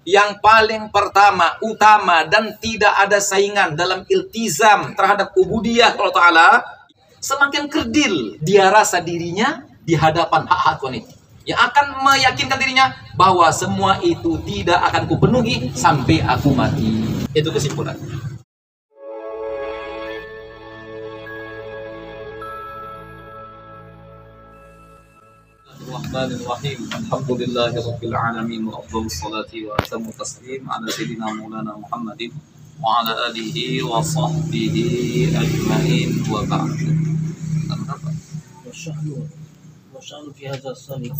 yang paling pertama, utama, dan tidak ada saingan dalam iltizam terhadap ubudiyah Allah Ta'ala, semakin kerdil dia rasa dirinya di hadapan hak-hak Tuhan itu, yang akan meyakinkan dirinya bahwa semua itu tidak akan kupenuhi sampai aku mati. Itu kesimpulan. Bismillahirrahmanirrahim. Alhamdulillahirabbil alamin wa afdhalus salati wa atammu taslim ala sayyidina maulana Muhammadin wa ala alihi wa sahbihi ajmain wa ba'd. وشأن في هذا الصليب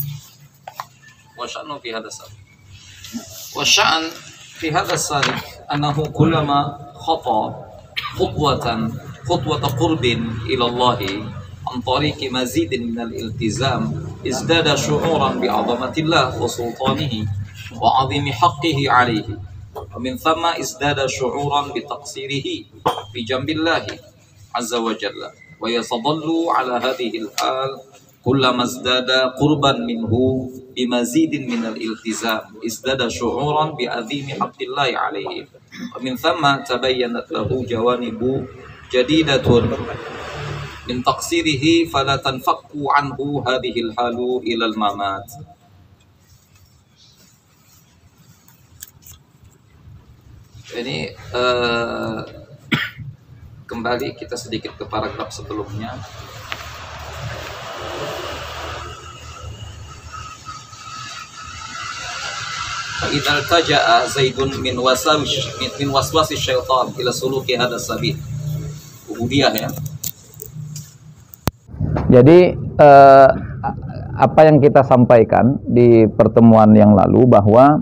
وشأن في هذا الصليب وشأن في هذا الصليب أنه كلما خطى خطوة قرب إلى الله عن طريق مزيد من الالتزام ازداد شعورا بعظمة الله وسلطانه وعظيم حقه عليه، ومن ثم ازداد شعورا بتقصيره في جنب الله عز وجل، ويظل على هذه الحال كلما ازداد قربا منه بمزيد من الالتزام ازداد شعورا بعظيم حق الله عليه، ومن ثم تبينت له جوانب جديدة من تقصيره فلا تنفك عنه هذه الحال إلى الممات. Ini kembali kita sedikit ke paragraf sebelumnya. فإذا التجأ زيد من وسواس الشيطان إلى سلوك هذا السبيل. Ubudiyah ya. Jadi apa yang kita sampaikan di pertemuan yang lalu bahwa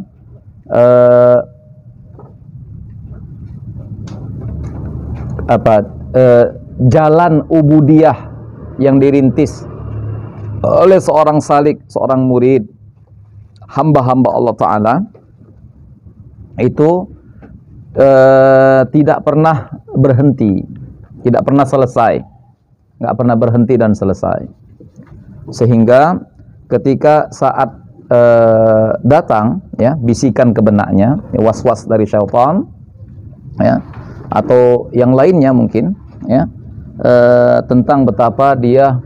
jalan ubudiyah yang dirintis oleh seorang salik, seorang murid, hamba-hamba Allah Ta'ala itu tidak pernah berhenti, tidak pernah selesai, nggak pernah berhenti dan selesai, sehingga ketika saat datang ya bisikan ke benaknya, ya, was-was dari syaitan ya, atau yang lainnya mungkin ya, tentang betapa dia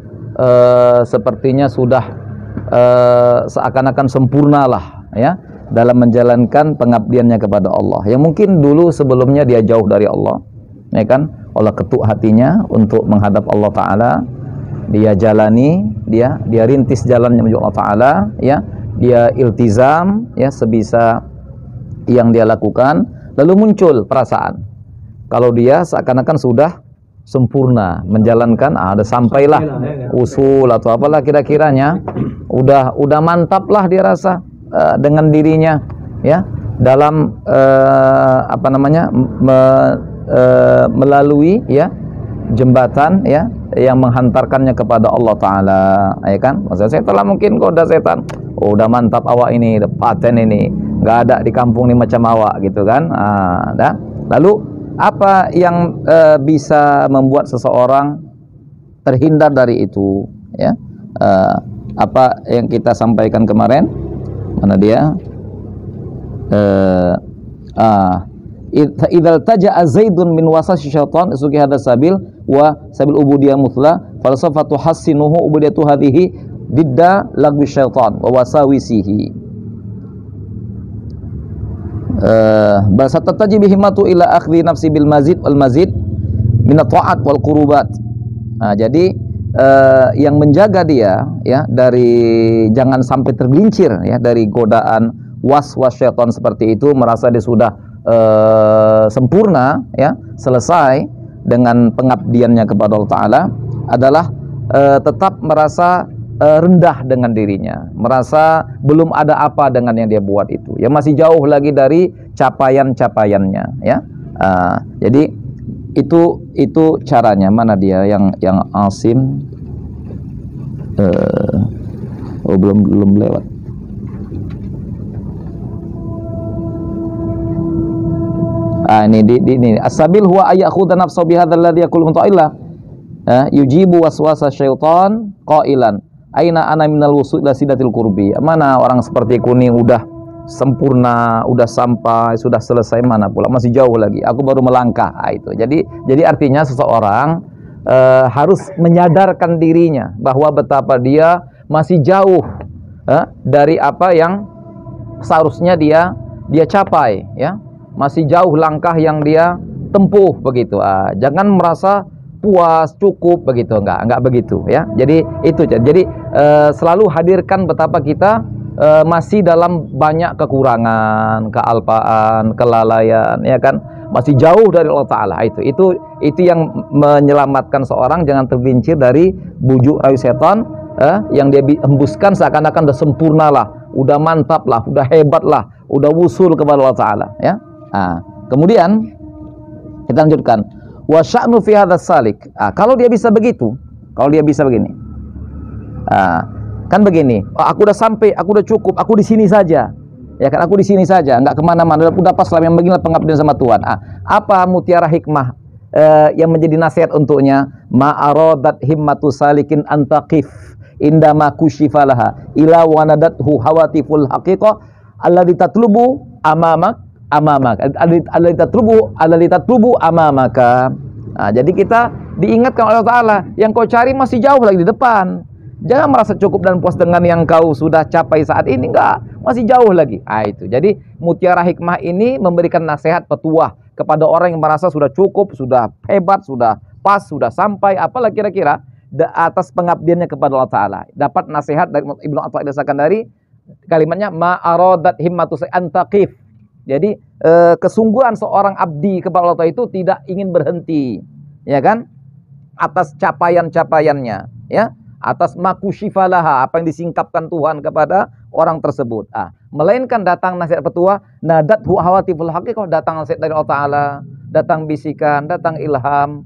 sepertinya sudah seakan-akan sempurnalah ya dalam menjalankan pengabdiannya kepada Allah, yang mungkin dulu sebelumnya dia jauh dari Allah, ya kan? Allah ketuk hatinya untuk menghadap Allah Ta'ala, dia jalani, dia rintis jalannya menuju Allah Ta'ala ya, dia iltizam ya sebisa yang dia lakukan, lalu muncul perasaan kalau dia seakan-akan sudah sempurna menjalankan, ada sampailah usul atau apalah kira-kiranya, udah mantap lah dia rasa dengan dirinya ya dalam melalui ya jembatan ya yang menghantarkannya kepada Allah Ta'ala, ya kan? Maksudnya saya telah mungkin goda setan, udah mantap awak ini, udah paten ini, nggak ada di kampung ini macam awak gitu kan. Lalu apa yang bisa membuat seseorang terhindar dari itu ya? Apa yang kita sampaikan kemarin, mana dia? Idzal taja'a Zaidun min wasasi syaitan isuki hadha sabil wa sabil ubudiyah muthla falsafatu hassinuhu ubudiyatu hadhihi didda lagwi syaitan wa wasawisihi bahasa tataji bihimatu ila akhdhi nafsi bil mazid wal mazid min ta'at wal qurubat. Jadi yang menjaga dia ya dari jangan sampai tergelincir ya dari godaan was-was syaitan seperti itu, merasa dia sudah sempurna ya, selesai dengan pengabdiannya kepada Allah Ta'ala, adalah tetap merasa rendah dengan dirinya, merasa belum ada apa dengan yang dia buat itu, ya masih jauh lagi dari capaian-capaiannya ya. Jadi itu caranya. Mana dia yang Asim? Belum lewat. Ini as-sabil huwa ayakhudha nafsahu bihadzal ladzi yaqulu muta'illah yujibu waswasa syaitan qailan aina ana minal wusul ila sidatil qurbi. Mana orang seperti kuni udah sempurna, udah sampai, sudah selesai, mana pula masih jauh lagi. Aku baru melangkah. Itu. Jadi artinya seseorang harus menyadarkan dirinya bahwa betapa dia masih jauh dari apa yang seharusnya dia capai, ya. Masih jauh langkah yang dia tempuh begitu. Jangan merasa puas, cukup begitu, enggak begitu, ya. Jadi itu. Jadi selalu hadirkan betapa kita masih dalam banyak kekurangan, kealpaan, kelalaian, ya kan? Masih jauh dari Allah Ta'ala. Itu yang menyelamatkan seorang jangan tergelincir dari bujuk rayu setan yang dia hembuskan seakan-akan udah sempurna lah, udah mantap lah, udah hebat lah, udah wusul kepada Allah Ta'ala, ya. Kemudian kita lanjutkan. Wa sya'nu fi hadzal salik. Kalau dia bisa begitu, kalau dia bisa begini. Kan begini, aku udah sampai, aku udah cukup, aku di sini saja. Ya kan, aku di sini saja, nggak kemana-mana. Udah pas lah yang begini pengabdian sama Tuhan. Apa mutiara hikmah yang menjadi nasihat untuknya? Ma'aradat himmatu salikin antaqif indama kushifalaha ila wanadathu hawatiful haqiqah alladhi tatlubu amamak alladhi tatlubu amamaka. Jadi kita diingatkan oleh Allah Ta'ala, yang kau cari masih jauh lagi di depan. Jangan merasa cukup dan puas dengan yang kau sudah capai saat ini, enggak, masih jauh lagi. Itu. Jadi mutiara hikmah ini memberikan nasihat petuah kepada orang yang merasa sudah cukup, sudah hebat, sudah pas, sudah sampai, apalah kira-kira atas pengabdiannya kepada Allah Ta'ala. Dapat nasihat dari Ibnu Athaillah Sakandari, kalimatnya ma'aradat himmatu antaqif. Jadi kesungguhan seorang abdi kepada Allah Ta'ala itu tidak ingin berhenti, ya kan? Atas capaian-capaiannya, ya. Atas makushifalaha, apa yang disingkapkan Tuhan kepada orang tersebut. Melainkan datang nasihat petua, nadathu hawatiful haqiqah, datang nasihat dari Allah Ta'ala, datang bisikan, datang ilham,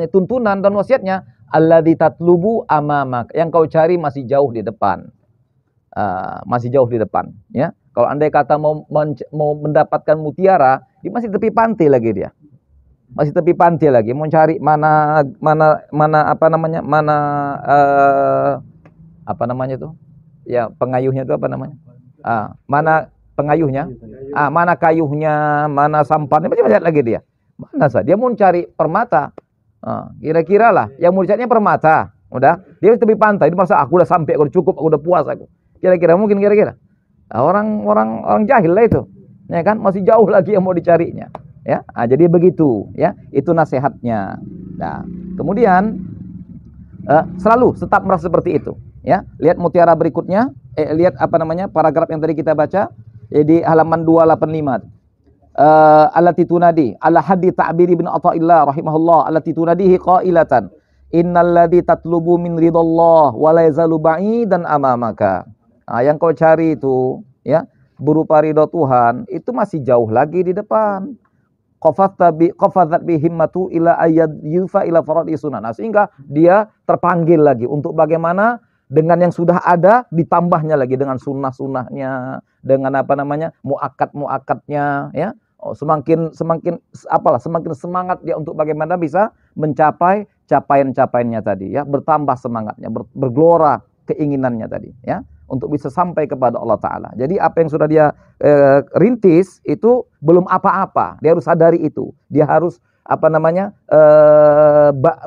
tuntunan dan wasiatnya, alladzi tatlubu amamak, yang kau cari masih jauh di depan. Masih jauh di depan, ya. Kalau andai kata mau mendapatkan mutiara, dia masih tepi pantai lagi dia. Masih tepi pantai lagi, mau cari mana itu? Ya, pengayuhnya itu apa namanya? Mana pengayuhnya? Mana kayuhnya, mana sampannya, masih banyak lagi dia. Mana sah? Dia mau cari permata. Kira-kira lah, yang mau carinya permata. Udah, dia tepi pantai, dia merasa aku udah sampai, aku udah cukup, aku udah puas aku. Kira-kira mungkin kira-kira. Orang jahil lah itu. Ya kan, masih jauh lagi yang mau dicarinya. Ya, jadi begitu, ya, itu nasihatnya. Nah, kemudian selalu tetap merasa seperti itu, ya. Lihat mutiara berikutnya, lihat paragraf yang tadi kita baca, di halaman 285. Allati tunadi ala haddi ta'bir ibn Athaillah rahimahullah, allati tunadihi qailatan innalladzi tatlubu min ridallah wa la yazalu ba'idan amamaka. Yang kau cari itu, ya, berupa ridho Tuhan, itu masih jauh lagi di depan. Qafadat bi himmatu ila ayyad yufa ila faradi sunnah. Sehingga dia terpanggil lagi untuk bagaimana dengan yang sudah ada ditambahnya lagi dengan sunnah-sunnahnya, dengan muakkad-muakkadnya, ya. Semakin semangat dia untuk bagaimana bisa mencapai capaian-capaiannya tadi, ya, bertambah semangatnya, bergelora keinginannya tadi, ya, untuk bisa sampai kepada Allah Ta'ala. Jadi apa yang sudah dia rintis itu belum apa-apa. Dia harus sadari itu. Dia harus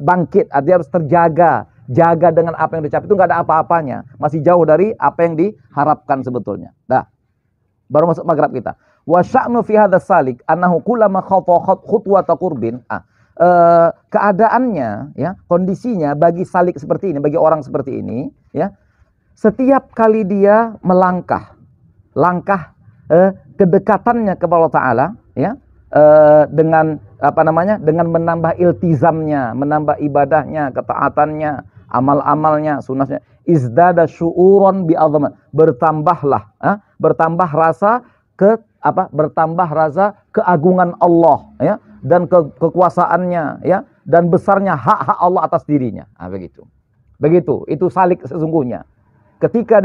bangkit. Dia harus jaga dengan apa yang dicapai. Itu nggak ada apa-apanya. Masih jauh dari apa yang diharapkan sebetulnya. Nah, baru masuk maghrib kita. Wa sya'nu fi hadzal salik annahu kullama khutwata qurbin. Keadaannya, ya, kondisinya bagi salik seperti ini, bagi orang seperti ini, ya, setiap kali dia melangkah, kedekatannya kepada Allah Ta'ala, ya, dengan dengan menambah iltizamnya, menambah ibadahnya, ketaatannya, amal-amalnya, sunnahnya, izdada syu'uran bi'azamat, bertambah rasa keagungan Allah, ya, dan kekuasaannya, ya, dan besarnya hak-hak Allah atas dirinya. Begitu, itu salik sesungguhnya. Ketika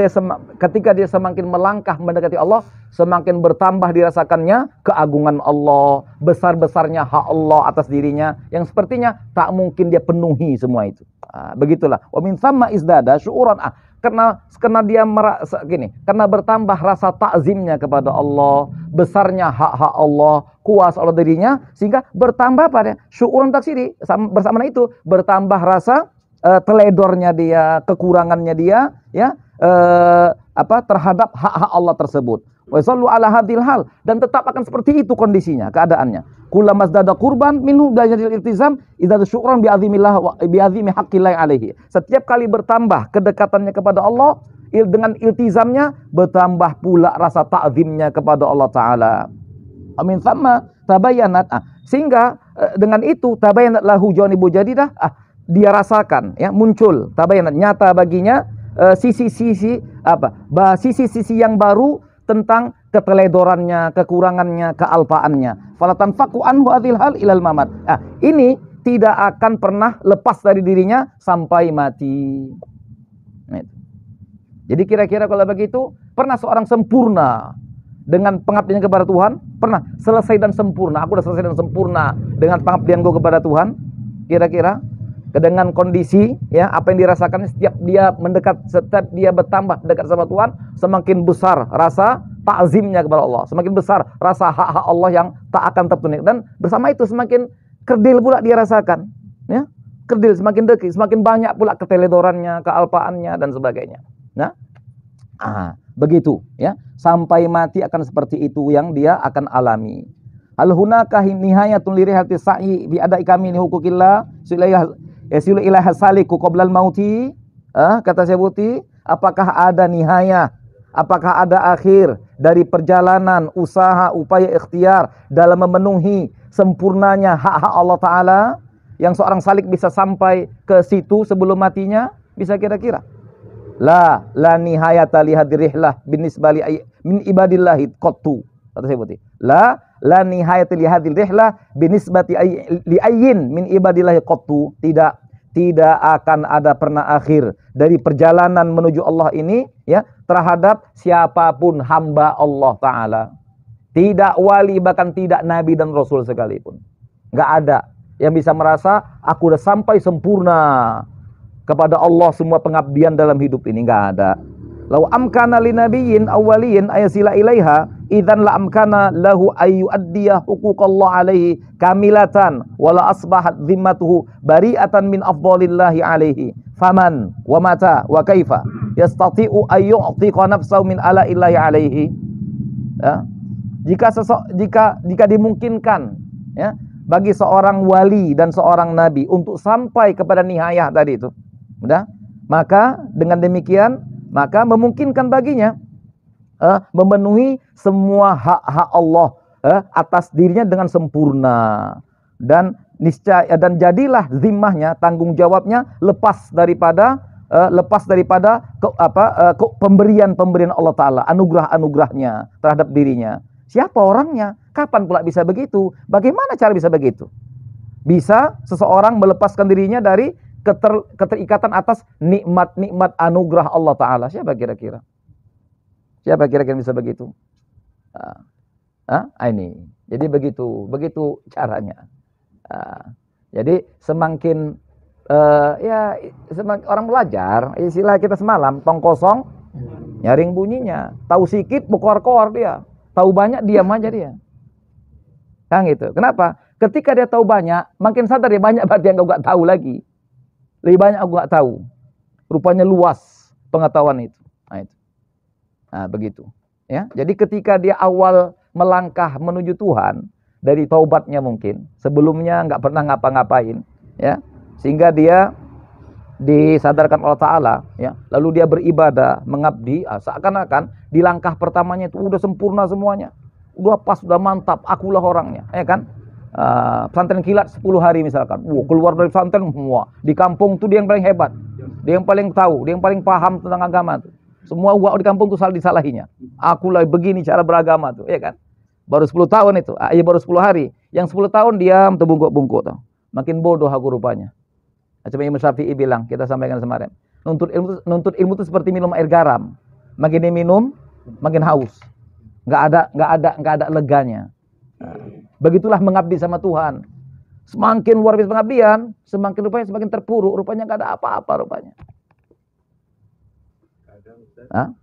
dia semakin melangkah mendekati Allah, semakin bertambah dirasakannya keagungan Allah, besar-besarnya hak Allah atas dirinya, yang sepertinya tak mungkin dia penuhi semua itu. Begitulah. Wa min thamma izdada syu'uran. karena dia merasa gini, karena bertambah rasa takzimnya kepada Allah, besarnya hak-hak Allah, kuasa Allah dirinya, sehingga bertambah pada syu'uran taksiri. Bersama itu bertambah rasa teledornya dia, kekurangannya dia, ya, terhadap hak-hak Allah tersebut. Wa sallu ala hadhil hal, dan tetap akan seperti itu kondisinya, keadaannya. Kullama zdada qurban minhu dajjal iltizam idza syukran bi azimillah wa bi azimi haqqillah alaihi. Setiap kali bertambah kedekatannya kepada Allah, dengan iltizamnya bertambah pula rasa ta'zimnya kepada Allah taala. Amin sama tabayyanat. Sehingga dengan itu tabayyanat lahu janibu jadidah, dia rasakan, ya, muncul tabayyanat, nyata baginya sisi-sisi sisi-sisi yang baru tentang keteledorannya, kekurangannya, kealpaannya. Falatan faku anhu adil hal ilal mamat. Ini tidak akan pernah lepas dari dirinya sampai mati. Nah, jadi kira-kira kalau begitu, pernah seorang sempurna dengan pengabdiannya kepada Tuhan? Pernah selesai dan sempurna. Aku sudah selesai dan sempurna dengan pengabdianku kepada Tuhan. Kira-kira dengan kondisi, ya, apa yang dirasakan setiap dia mendekat, setiap dia bertambah dekat sama Tuhan, semakin besar rasa ta'zimnya kepada Allah, semakin besar rasa hak-hak Allah yang tak akan tertunai, dan bersama itu semakin kerdil pula dia rasakan, ya, kerdil, semakin dekat, semakin banyak pula keteledorannya, kealpaannya dan sebagainya. Nah, begitu, ya, sampai mati akan seperti itu yang dia akan alami. Al hunaka nihayatun lirihati sa'i bi adai kami ni hukukillah yasilu ila hasaliku qoblal mauti. Kata Syabuti, apakah ada nihayah, apakah ada akhir dari perjalanan usaha upaya ikhtiar dalam memenuhi sempurnanya hak-hak Allah Ta'ala, yang seorang salik bisa sampai ke situ sebelum matinya? Bisa kira-kira? La nihayata li hadirihlah binisbali min ibadillahi qattu. Kata Syabuti, la nihayata li hadirihlah binisbati li ayyin min ibadillahi qattu. Tidak akan ada pernah akhir dari perjalanan menuju Allah ini, ya, terhadap siapapun hamba Allah Ta'ala. Tidak wali, bahkan tidak nabi dan rasul sekalipun. Nggak ada yang bisa merasa aku udah sampai sempurna kepada Allah semua pengabdian dalam hidup ini. Nggak ada. Lau amkana li nabiyyin awwaliyin ayasila ilaiha idzan la amkana lahu ayu addiya huquqallah alaihi kamilatan wala asbahat zimmatuhu bari'atan min afdalillahi alaihi faman wa mata wa kaifa yastati'u ayyu'tiqa nafsahu min ala illahi alaihi. Ya. Jika dimungkinkan, ya, bagi seorang wali dan seorang nabi untuk sampai kepada nihayah tadi itu, udah, maka dengan demikian maka memungkinkan baginya memenuhi semua hak-hak Allah atas dirinya dengan sempurna, dan niscaya, dan jadilah zimmahnya, tanggung jawabnya lepas daripada pemberian Allah Ta'ala, anugerahnya terhadap dirinya. Siapa orangnya? Kapan pula bisa begitu? Bagaimana cara bisa begitu? Bisa seseorang melepaskan dirinya dari keterikatan atas nikmat-nikmat anugerah Allah Ta'ala. Siapa kira-kira? Siapa kira-kira bisa begitu? Ini. Jadi begitu caranya. Jadi semakin semakin orang belajar, istilah kita semalam, tong kosong nyaring bunyinya. Tahu sikit bokor-kor dia, tahu banyak diam aja dia. Kan gitu. Kenapa? Ketika dia tahu banyak, makin sadar dia banyak berarti yang enggak tahu lagi. Lebih banyak aku enggak tahu. Rupanya luas pengetahuan itu. Begitu. Ya. Jadi ketika dia awal melangkah menuju Tuhan, dari taubatnya mungkin, sebelumnya enggak pernah ngapa-ngapain, ya. Sehingga dia disadarkan Allah Ta'ala, ya. Lalu dia beribadah, mengabdi, seakan-akan di langkah pertamanya itu udah sempurna semuanya. Udah pas, udah mantap, akulah orangnya, ya kan? Pesantren kilat 10 hari misalkan, keluar dari pesantren semua, di kampung tuh dia yang paling hebat, dia yang paling tahu, dia yang paling paham tentang agama tuh. Semua gua di kampung tuh salah disalahinya. Akulah begini cara beragama tuh, ya kan? Baru 10 tahun itu, baru 10 hari. Yang 10 tahun diam terbungkuk-bungkuk tuh. Makin bodoh aku rupanya. Macam Imam Syafi'i bilang, kita sampaikan kemarin. Nuntut ilmu itu seperti minum air garam. Makin diminum, makin haus. Enggak ada leganya. Begitulah mengabdi sama Tuhan. Semakin luar biasa pengabdian, semakin terpuruk, rupanya enggak ada apa-apa rupanya. Hah?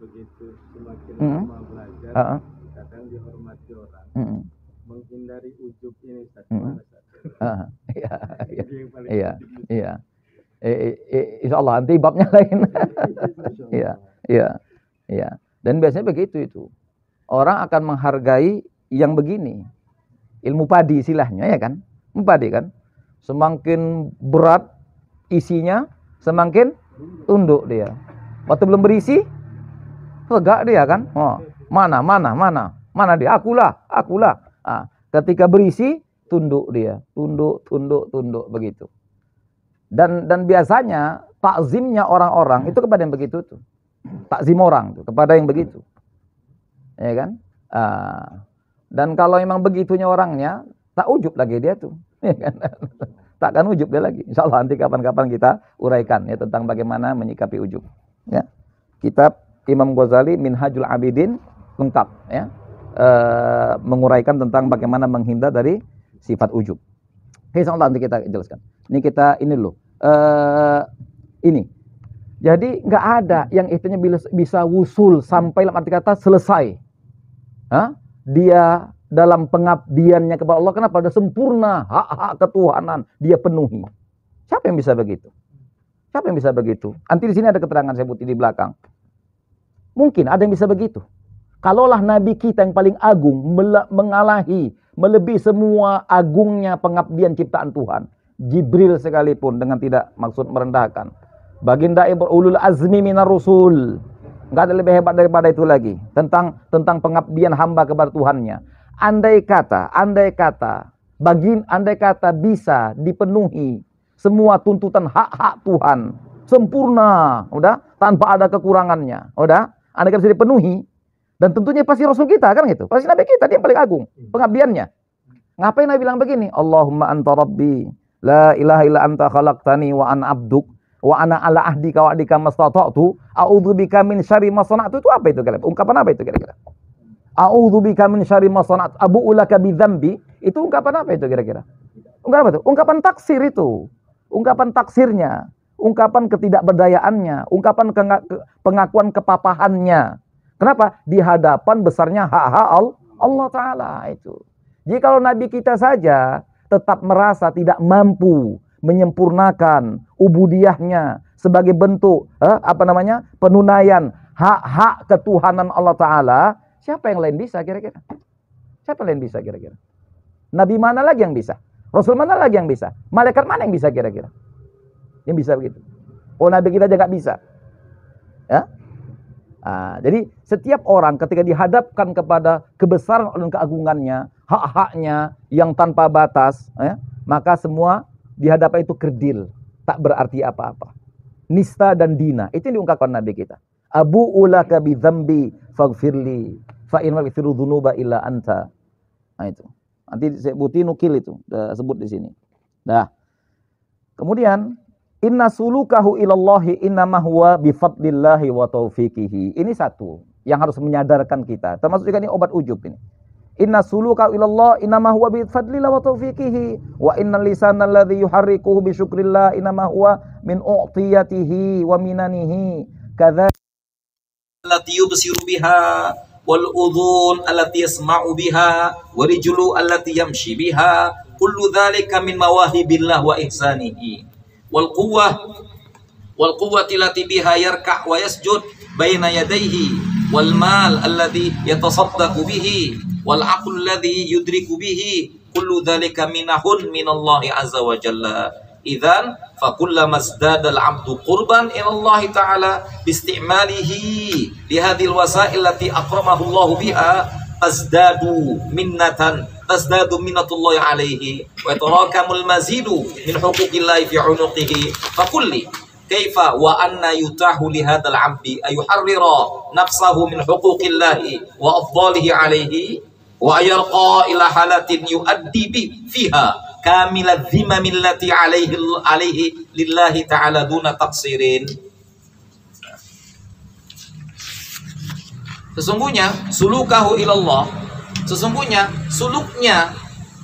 Begitu semakin lama belajar, kadang dihormati orang, menghindari ujub ini satu. Iya, iya, iya. Insya Allah nanti babnya lain. Iya, iya, iya. Dan biasanya begitu itu. Orang akan menghargai yang begini. Ilmu padi istilahnya ya kan? Ilmu padi kan? Semakin berat isinya, semakin tunduk dia. Waktu belum berisi, tegak dia kan? Oh, mana dia? Akulah. Ah, ketika berisi, tunduk dia. Tunduk begitu. Dan biasanya takzimnya orang-orang itu kepada yang begitu tuh. Takzim orang tuh kepada yang begitu. Ya kan? Dan kalau memang begitunya orangnya, tak ujub lagi dia tuh. Ya kan? Takkan ujub dia lagi. Insya Allah nanti kapan-kapan kita uraikan ya tentang bagaimana menyikapi ujub. Ya. Kitab Imam Ghazali Minhajul Abidin lengkap ya. Menguraikan tentang bagaimana menghindar dari sifat ujub. Insya Allah nanti kita jelaskan. Ini loh. Ini. Jadi nggak ada yang istilahnya bisa wusul sampai dalam arti kata selesai. Dia dalam pengabdiannya kepada Allah, kenapa? Sudah sempurna hak-hak ketuhanan dia penuhi. Siapa yang bisa begitu? Siapa yang bisa begitu? Nanti di sini ada keterangan saya putih di belakang. Mungkin ada yang bisa begitu. Kalaulah Nabi kita yang paling agung melebihi semua agungnya pengabdian ciptaan Tuhan. Jibril sekalipun dengan tidak maksud merendahkan. Baginda ulul azmi minar rusul. Enggak ada lebih hebat daripada itu lagi. Tentang pengabdian hamba kepada Tuhannya. Andai kata bisa dipenuhi semua tuntutan hak-hak Tuhan. Sempurna. Udah. Tanpa ada kekurangannya. Udah. Andai kata bisa dipenuhi. Dan tentunya pasti Rasul kita kan gitu. Pasti Nabi kita dia yang paling agung pengabdiannya. Ngapain Nabi bilang begini? Allahumma anta rabbi la ilaha illa anta khalaqtani wa ana abduk wa ana ala ahdika wa ahdika mastata'tu a'udzubika min syarri ma sana'tu. Itu apa itu kira-kira? Ungkapan apa itu kira-kira? A'udzubika min syarri ma sana'tu abu'u laka bi dzambi. Itu ungkapan apa itu kira-kira? Ungkapan apa itu? Ungkapan taksir itu. Ungkapan taksirnya, ungkapan ketidakberdayaannya, ungkapan pengakuan kepapahannya. Kenapa? Di hadapan besarnya hak-hak Allah Ta'ala itu. Jadi kalau Nabi kita saja tetap merasa tidak mampu menyempurnakan ubudiyahnya sebagai bentuk penunaian hak-hak ketuhanan Allah Ta'ala, siapa yang lain bisa kira-kira? Siapa yang lain bisa kira-kira? Nabi mana lagi yang bisa? Rasul mana lagi yang bisa? Malaikat mana yang bisa kira-kira? Yang bisa begitu. Oh, Nabi kita aja nggak bisa. Ya? Jadi setiap orang ketika dihadapkan kepada kebesaran dan keagungannya, hak-haknya yang tanpa batas, maka semua dihadapan itu kerdil, tak berarti apa-apa. Nista dan dina, itu yang diungkapkan Nabi kita. Abu ulaka bi dzambi faghfirli fa innahu yaghfiru dzunuba illa anta. Nah itu. Nanti saya buti nukil itu, sebut di sini. Nah. Kemudian inna sulukahu ilallahi innama huwa bifadlillahi wa taufiqihi. Ini satu yang harus menyadarkan kita. Termasuk juga ini obat ujub ini. Inna sulukahu ilallah innama huwa bifadlillahi wa taufiqihi wa innal lisana alladhi yuharrikuhu bi syukrillah innama huwa min u'tiyatihi wa minanihi kadzalika allati yubsiru biha wal udhun allati yasma'u biha wa rijlu allati yamshi biha kullu dzalika min mawahibillah wa ihsanihi. Wal quwwati allati biha yarka' wa yasjud baina yadayhi wal mal alladhi yatasaddaqu bihi wal aql alladhi yudriku bihi kullu dhalika minahun minallahi azza wa jalla. Idzan fa kullama izdada al-'abdu qurban ila Allah ta'ala bi istimalihi li hadhihi al-wasa'il allati akramahu Allah biha tazdadu minnatullahi alaihi wa yatarakamul mazidu min huquqillahi fi unuqihi fakulli kaifa wa anna yutahu li hadzal 'abdi ayuharrira nafsahu min huquqillahi wa afdalihi alaihi wa ayarqa ila halatin yuaddi bi fiha kamilal dhimami allati alaihi lillahi ta'ala duna taqsirin. Sesungguhnya sulukahu ilallah, sesungguhnya suluknya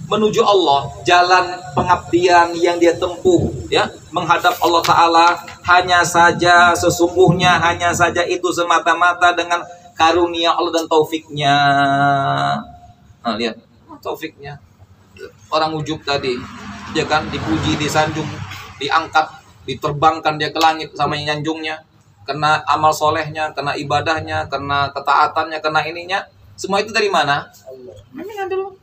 menuju Allah, jalan pengabdian yang dia tempuh ya, menghadap Allah Ta'ala hanya saja sesungguhnya hanya saja itu semata-mata dengan karunia Allah dan taufiknya. Nah, lihat taufiknya. Orang ujub tadi, dia kan dipuji, disanjung, diangkat, diterbangkan dia ke langit sama nyanjungnya. Kena amal solehnya, kena ibadahnya, kena ketaatannya, kena ininya. Semua itu dari mana? Memang dulu.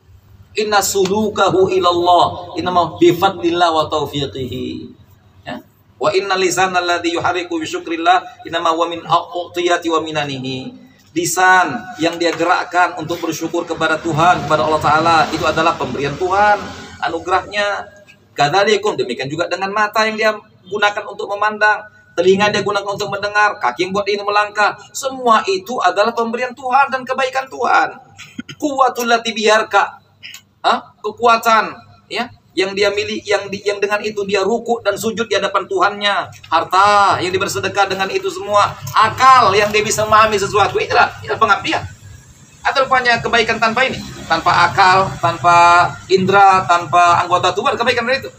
Inna sulukahu ilallah innama bifadlillah wa taufiqihi. Ya. Wa inna lisana alladhi yuhariku bi syukrillah innama wa min a'tiyati wa minanihi. Lisan yang dia gerakkan untuk bersyukur kepada Tuhan, kepada Allah Ta'ala, itu adalah pemberian Tuhan, anugerahnya. Kadzalikum, demikian juga dengan mata yang dia gunakan untuk memandang, telinga dia gunakan untuk mendengar, kaki yang buat ini melangkah. Semua itu adalah pemberian Tuhan dan kebaikan Tuhan. Quwwatul lati biharka, kekuatan ya yang dia miliki, yang dengan itu dia rukuk dan sujud di hadapan Tuhannya, harta yang dibersedekah dengan itu semua, akal yang dia bisa memahami sesuatu, itulah pengabdian. Atau rupanya kebaikan tanpa ini, tanpa akal, tanpa indera, tanpa anggota tubuh, kebaikan dari itu.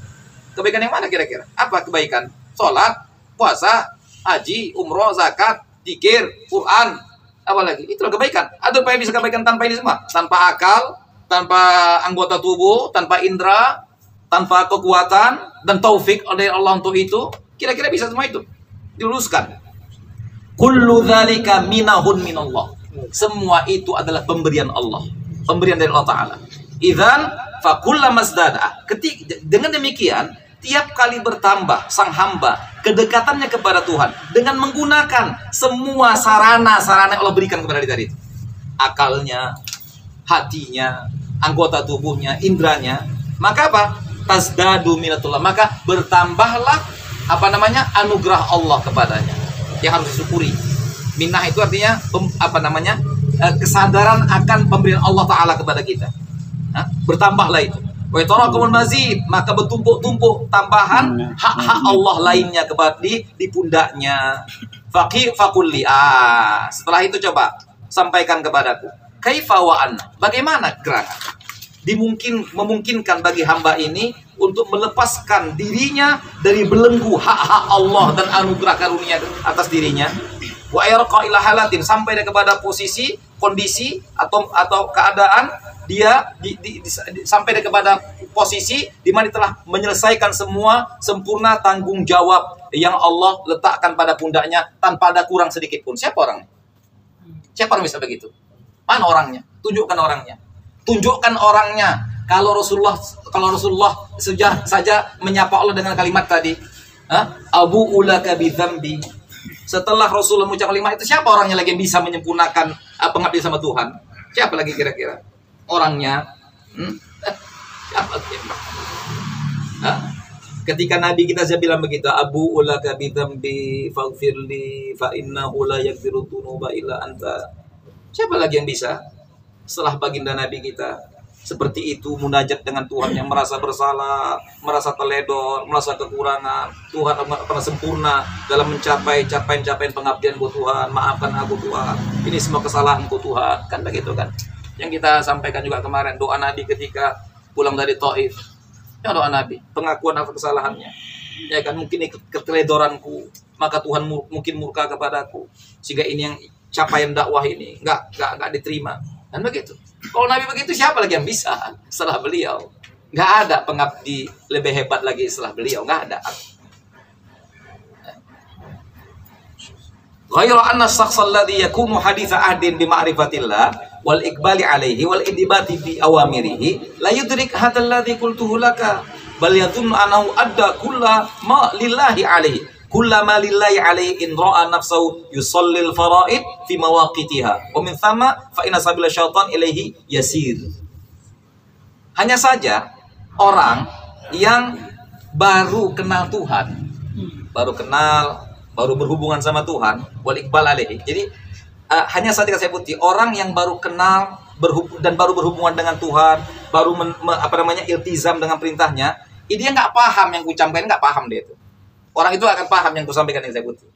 Kebaikan yang mana kira-kira? Apa kebaikan? Sholat, puasa, haji, umroh, zakat, zikir, Quran, apa lagi? Itulah kebaikan. Ada apa yang bisa kebaikan tanpa ini semua? Tanpa akal, tanpa anggota tubuh, tanpa indera, tanpa kekuatan dan taufik dari Allah untuk itu. Kira-kira bisa semua itu diluruskan. Kullu dzalika minahun minallah. Semua itu adalah pemberian Allah, pemberian dari Allah Ta'ala. Idzan fa kullamazdada. Dengan demikian, tiap kali bertambah sang hamba kedekatannya kepada Tuhan dengan menggunakan semua sarana-sarana yang Allah berikan kepada dia tadi. Akalnya, hatinya, anggota tubuhnya, indranya, maka apa? Tazdadu minatullah, maka bertambahlah anugerah Allah kepadanya yang harus disyukuri. Minah itu artinya kesadaran akan pemberian Allah Ta'ala kepada kita. Bertambahlah itu. Wa yatarakumul mazid, maka bertumpuk-tumpuk tambahan hak-hak Allah lainnya kepada di pundaknya. Fakulli. Setelah itu coba sampaikan kepadaku. Kaifa wa anna, bagaimana gerangan memungkinkan bagi hamba ini untuk melepaskan dirinya dari belenggu hak-hak Allah dan anugerah karunia atas dirinya. Wa yarqa ila halatin, sampai dia kepada posisi, kondisi atau keadaan dia sampai dia kepada posisi di mana telah menyelesaikan semua sempurna tanggung jawab yang Allah letakkan pada pundaknya tanpa ada kurang sedikit pun. Siapa orangnya? Siapa orang bisa begitu? Mana orangnya? Tunjukkan orangnya. Tunjukkan orangnya. Kalau Rasulullah saja menyapa Allah dengan kalimat tadi, Abu ulaka bidzambi. Setelah Rasulullah mengucapkan kalimat itu, siapa orangnya lagi yang bisa menyempurnakan pengabdian sama Tuhan? Siapa lagi kira-kira orangnya? Siapa lagi? Ketika Nabi kita saya bilang begitu, Abu ulaka bidzambi faghfirli fa innahu la yaghfiru dzunuba illa anta. Siapa lagi yang bisa setelah baginda Nabi kita seperti itu munajat dengan Tuhan, yang merasa bersalah, merasa teledor, merasa kekurangan. Tuhan pernah sempurna dalam mencapai capaian pengabdian buat Tuhan. Maafkan aku Tuhan, ini semua kesalahanku Tuhan. Kan begitu kan yang kita sampaikan juga kemarin, doa Nabi ketika pulang dari Taif. Ya, doa Nabi, pengakuan atas kesalahannya. Ya kan, mungkin keteledoranku, maka Tuhan mungkin murka kepadaku, sehingga ini yang capaian dakwah ini nggak diterima. Dan begitu. Kalau Nabi begitu, siapa lagi yang bisa setelah beliau? Nggak ada pengabdi lebih hebat lagi setelah beliau, nggak ada. Ghairu anna as-shakhs alladhi yakunu haditha ahdin bi ma'rifatillah wal iqbali alaihi wal idibati bi awamirihi la yudrik hadzal ladzi qultuhu laka bal yadhunnu annahu adda kulla ma lillahi alaihi kullama lillahi alaihi in ra'a nafsahu yusallil faraid fi mawaqitiha wa min thamma fa inna sabila syaitan ilaihi yasir. Hanya saja orang yang baru kenal Tuhan, baru berhubungan sama Tuhan, wal iqbal alaihi. Jadi hanya saja saya putih, orang yang baru kenal dan baru berhubungan dengan Tuhan, baru iltizam dengan perintahnya, dia nggak paham yang kucapkan, nggak paham dia itu. Orang itu akan paham yang kusampaikan yang saya putih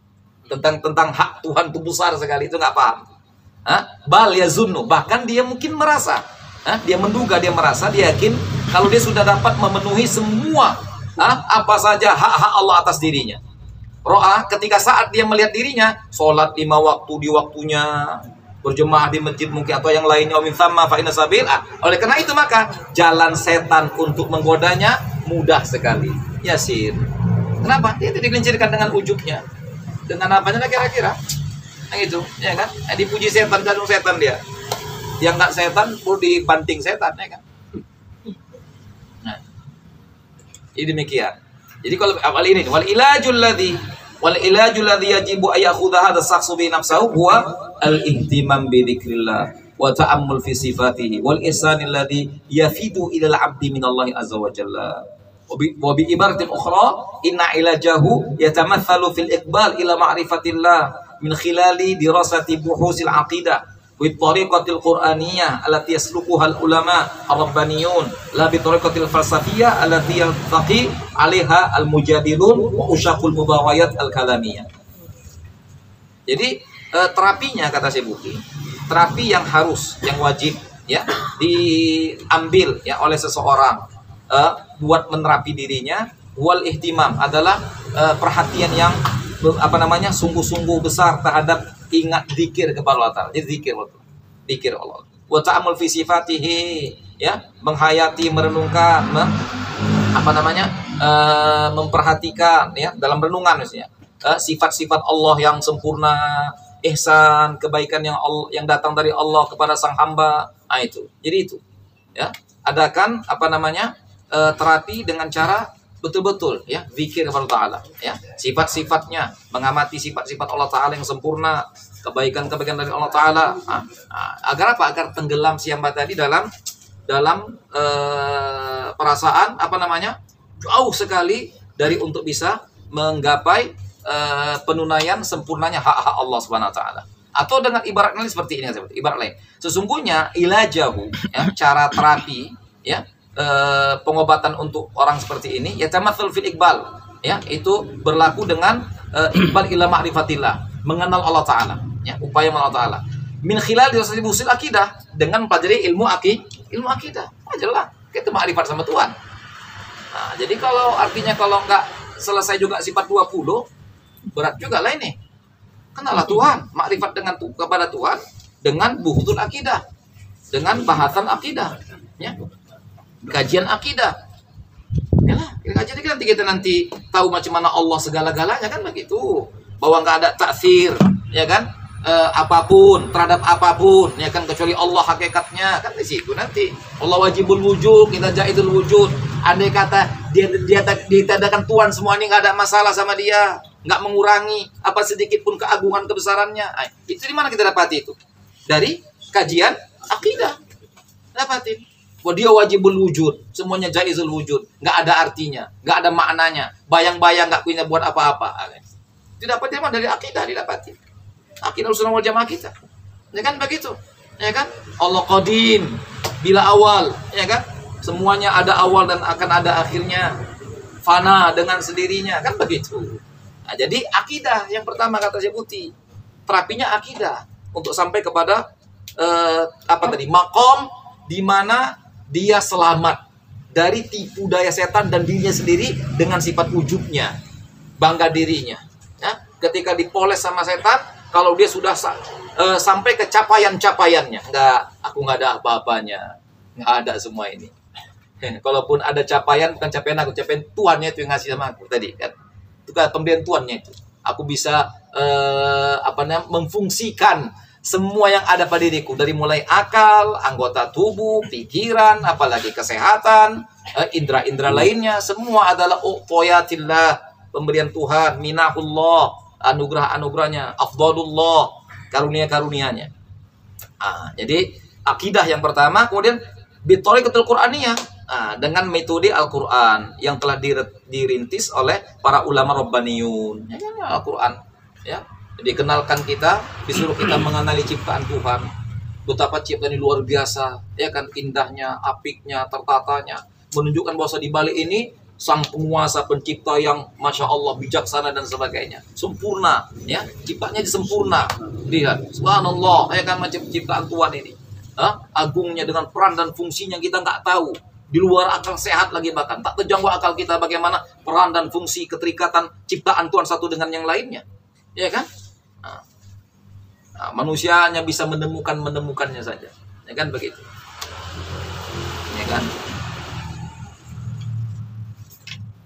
tentang hak Tuhan itu besar sekali, itu nggak paham. Bal yazunnu, bahkan dia mungkin merasa, dia menduga, dia merasa, dia yakin kalau dia sudah dapat memenuhi semua apa saja hak-hak Allah atas dirinya. Ro'a ketika saat dia melihat dirinya sholat 5 waktu di waktunya, berjemaah di masjid mungkin atau yang lainnya, min thamma fa inna sabil. Oleh karena itu maka jalan setan untuk menggodanya mudah sekali. Yasir. Kenapa? Dia digelincirkan dengan ujubnya. Dengan apanya kira-kira? Yang itu, ya kan? Dipuji setan, kandung setan dia. Yang enggak setan perlu dibanting setan, ya kan? Nah. Jadi demikian. Jadi kalau awal ini wal ilajul ladzi yajibu ayakhudha hadha shakhsu bi nafsihi huwa al ihtimam bi dzikrillah wa ta'ammul fi sifatihi wal ihsan alladzi yafidu ila al 'abdi min Allah azza wa jalla. Wa bi ibaratin ukhra inna ilajahu yatamathalu fil iqbal ila ma'rifatillah min khilali dirasati buhusil aqidah بالطريقة القرآنية التي يسلكها العلماء الربانيون لا بطريقة الفلسفية التي يلتقي عليها المجادلون وأشاق المباغيات الكلامية. Jadi terapinya kata Sebuti, terapi yang harus, yang wajib ya diambil ya oleh seseorang buat menerapi dirinya, wal ihtimam adalah perhatian yang sungguh-sungguh besar terhadap ingat zikir kepada Allah Ta'ala. Jadi zikir Allah. Wa ta'amul fi sifatihi, ya, menghayati, merenungkan, memperhatikan ya dalam renungan misalnya. Sifat-sifat Allah yang sempurna, ihsan, kebaikan yang datang dari Allah kepada sang hamba. Nah itu. Jadi itu. Ya, adakan terapi dengan cara betul-betul ya zikir kepada Allah Ta'ala ya, sifat-sifatnya, mengamati sifat-sifat Allah Ta'ala yang sempurna, kebaikan-kebaikan dari Allah Ta'ala. Agar apa? Agar tenggelam si hamba tadi dalam perasaan jauh sekali dari untuk bisa menggapai penunaian sempurnanya hak-hak Allah Subhanahu wa taala. Atau dengan ibarat lain seperti ini, ibarat lain. Sesungguhnya ilajahu ya, cara terapi ya, pengobatan untuk orang seperti ini ya tamatsul fil iqbal ya, itu berlaku dengan iqbal ila ma'rifatillah, mengenal Allah Ta'ala ya, upaya mengenal Allah Ta'ala min khilal usul akidah, dengan mempelajari ilmu akidah. Jelas kita ma'rifat sama Tuhan. Nah, jadi kalau artinya kalau enggak selesai juga sifat 20 berat juga lah ini. Kenallah Tuhan, ma'rifat dengan kepada Tuhan dengan buhudul akidah, dengan bahasan akidah ya, kajian akidah. Yalah, kajian nanti kita tahu macam mana Allah segala-galanya kan begitu. Bahwa nggak ada taksir, ya kan? Apapun terhadap apapun, ya kan, kecuali Allah hakikatnya kan di situ nanti. Allah wajibul wujud, kita jaidul wujud. Andai kata dia ditadakan Tuhan semua ini, nggak ada masalah sama dia, nggak mengurangi apa sedikit pun keagungan kebesarannya. Itu di mana kita dapati itu? Dari kajian akidah dapatin. Bahwa dia wajibul wujud, semuanya jaizul wujud, nggak ada artinya, nggak ada maknanya, bayang-bayang nggak punya buat apa-apa. Didapati dari akidah, didapati akidah Sunnah wal Jamaah kita, ya kan begitu, ya kan. Allah qadim bila awal, ya kan, semuanya ada awal dan akan ada akhirnya, fana dengan sendirinya, kan begitu. Nah, jadi akidah yang pertama kata Sebuti, terapinya akidah untuk sampai kepada makom di mana dia selamat dari tipu daya setan dan dirinya sendiri dengan sifat ujubnya, bangga dirinya. Ya, ketika dipoles sama setan, kalau dia sudah sampai ke capaian-capaiannya, aku nggak ada apa-apanya, nggak ada semua ini. Kalaupun ada capaian, bukan capaian aku, capaian Tuhannya itu yang ngasih sama aku tadi kan. Itu kan pemberian Tuhannya itu. Aku bisa memfungsikan semua yang ada pada diriku, dari mulai akal, anggota tubuh, pikiran, apalagi kesehatan, indera-indera lainnya, semua adalah uqoyatillah, pemberian Tuhan, minahullah, anugerah-anugerahnya, afdalullah, karunia-karunianya. Jadi akidah yang pertama, kemudian bitoriqatul Qur'aniyah, dengan metode Al-Quran yang telah dirintis oleh para ulama Rabbaniyun, ya, Al-Quran ya, dikenalkan kita, disuruh kita mengenali ciptaan Tuhan, betapa ciptaan ini luar biasa, ya kan, indahnya, apiknya, tertatanya, menunjukkan bahwa di balik ini sang penguasa pencipta yang masya Allah bijaksana dan sebagainya, sempurna, ya, ciptanya sempurna. Lihat, subhanallah, ya kan, macam ciptaan Tuhan ini, agungnya dengan peran dan fungsinya kita nggak tahu, di luar akal sehat lagi, bahkan tak terjangkau akal kita bagaimana peran dan fungsi keterikatan ciptaan Tuhan satu dengan yang lainnya, ya kan? Manusia hanya bisa menemukannya saja, ya kan begitu, ya kan?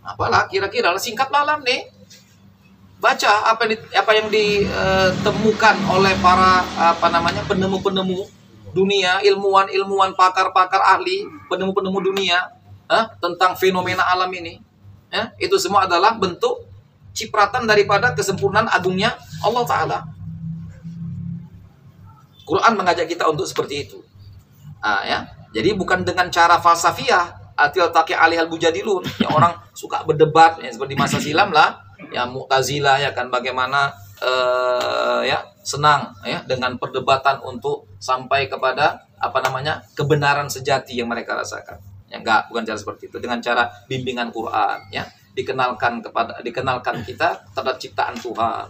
Apalah kira-kira singkat malam nih, baca apa yang ditemukan oleh para penemu-penemu dunia, ilmuwan, pakar-pakar ahli, penemu-penemu dunia tentang fenomena alam ini. Itu semua adalah bentuk cipratan daripada kesempurnaan agungnya Allah Ta'ala. Quran mengajak kita untuk seperti itu. Jadi bukan dengan cara falsafiah, atil taqi alihal bujadilun, yang orang suka berdebat, seperti masa silam lah, ya Mu'tazilah, ya kan, bagaimana senang dengan perdebatan untuk sampai kepada kebenaran sejati yang mereka rasakan. Ya enggak, bukan cara seperti itu. Dengan cara bimbingan Quran, ya, dikenalkan kita terhadap ciptaan Tuhan.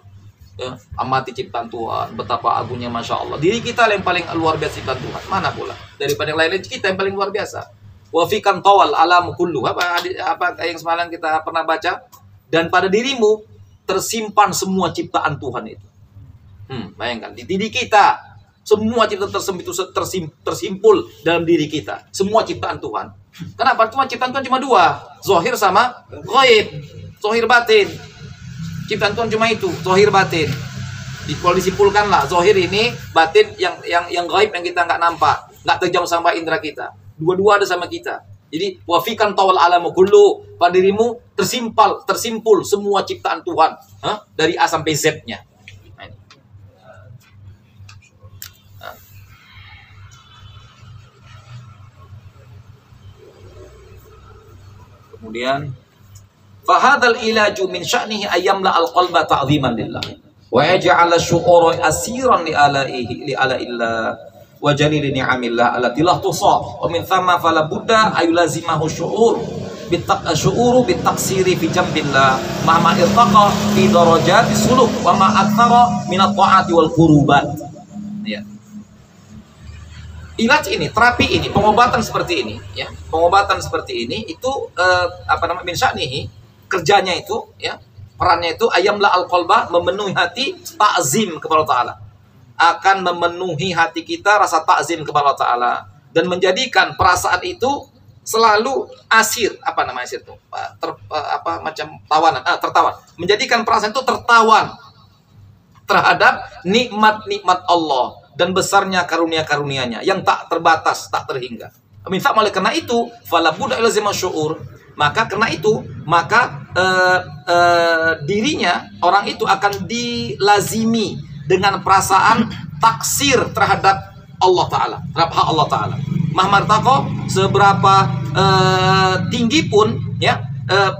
Ya, amati ciptaan Tuhan, betapa agungnya, Masya Allah. Diri kita yang paling luar biasa ciptaan Tuhan. Mana pula daripada yang lain, kita yang paling luar biasa. Wa fikan tawal alam kullu. Apa yang semalam kita pernah baca? Dan pada dirimu tersimpan semua ciptaan Tuhan itu. Bayangkan, di diri kita semua ciptaan tersimpul dalam diri kita. Semua ciptaan Tuhan. Kenapa? Ciptaan Tuhan cuma dua, zahir sama ghaib, zahir batin. Ciptaan Tuhan cuma itu, zahir batin. Kalau disimpulkanlah, zahir ini, batin yang gaib yang kita nggak nampak, nggak terjangkau sampai indera kita. Dua-dua ada sama kita. Jadi wafikan tawal alamu kullu, pada dirimu tersimpul semua ciptaan Tuhan, dari A sampai Z-nya. Kemudian fahadal ilaju min sya'nihi ayyamla al-qalba ta'ziman lillah wa yaj'ala syu'ura asiran li ala illa wa jalili ni'amillah allati la tusah wa min thamma fala budda ayulazimahu syu'uru bitaqsiri fi jambillah ma irtaqa fi darajati suluk wa ma aktsara min at-ta'ati wal qurubat. Ya. Ilaj ini, terapi ini, pengobatan seperti ini, ya, pengobatan seperti ini itu min sya'nihi, kerjanya itu, ya, perannya itu ayyamla al-qalba, memenuhi hati ta'zim kepada Allah Ta'ala, akan memenuhi hati kita rasa ta'zim kepada Allah Ta'ala dan menjadikan perasaan itu selalu asir, asir itu macam tawanan, tertawan, menjadikan perasaan itu tertawan terhadap nikmat-nikmat Allah dan besarnya karunia-karunianya yang tak terbatas, tak terhingga. Minta oleh karena itu, fala budda ilazima syu'ur, maka karena itu, maka dirinya, orang itu akan dilazimi dengan perasaan taksir terhadap Allah Ta'ala, terhadap hak Allah Ta'ala. Mahmartaqo, seberapa tinggi pun, ya,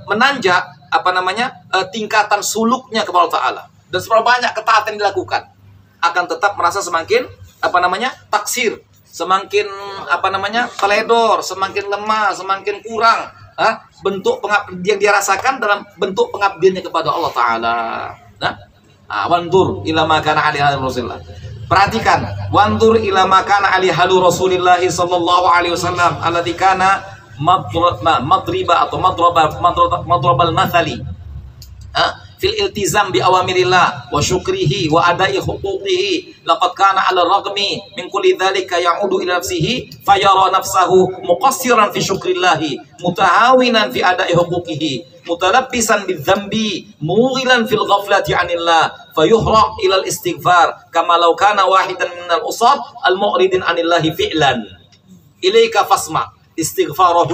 menanjak tingkatan suluknya kepada Allah Ta'ala, dan seberapa banyak ketaatan yang dilakukan, akan tetap merasa semakin taksir, semakin teledor, semakin lemah, semakin kurang bentuk pengabdian yang dia rasakan dalam bentuk pengabdiannya kepada Allah Ta'ala. Wandur ila ma kana alaihi Rasulullah. Perhatikan, wandur ila ma kana alaihi Rasulullah sallallahu alaihi wasallam alladzi kana madriba atau madrabal mathali fil iltizam bi awamirillah wa syukrihi wa adai huquqihi laqad kana ala ragmi min kulli dhalika ya'udu ila nafsihi fayara nafsahu muqassiran fi syukrillahi mutahawinan fi adai huquqihi mutalabbisan bidzambi mughilan fil ghaflati 'anillah fayuhra ila al-istighfar kama law kana wahidan minal usab al-mu'ridin 'anillahi fi'lan ilaika fasma istighfarahu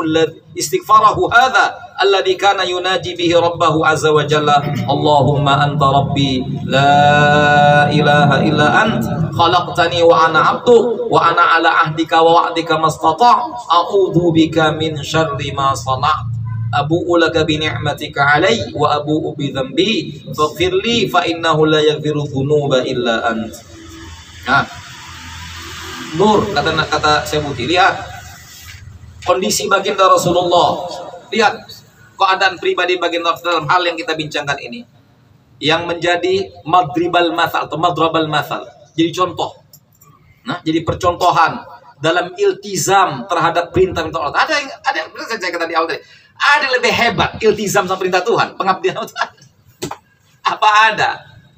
hadha alladhi kana yunaji bihi rabbahu azza wa jalla Allahumma anta rabbi la ilaha illa ant khalaqtani wa ana abduk wa ana ala ahdika wa wa'dika mastata' a'udhu bika min syarri ma sana'at abu'u laka bi ni'matika alai wa abu'u bi dhanbi faghfirli fa innahu la yaghfiru dhunuba illa ant. Nur, kata Sebuti, lihat kondisi baginda Rasulullah, lihat keadaan pribadi baginda dalam hal yang kita bincangkan ini, yang menjadi madribal mathal atau madrabal mathal, jadi contoh, jadi percontohan dalam iltizam terhadap perintah-perintah Allah. Ada saya kata di awal tadi. Ada yang lebih hebat iltizam sama perintah Tuhan, pengabdian sama Tuhan. Apa ada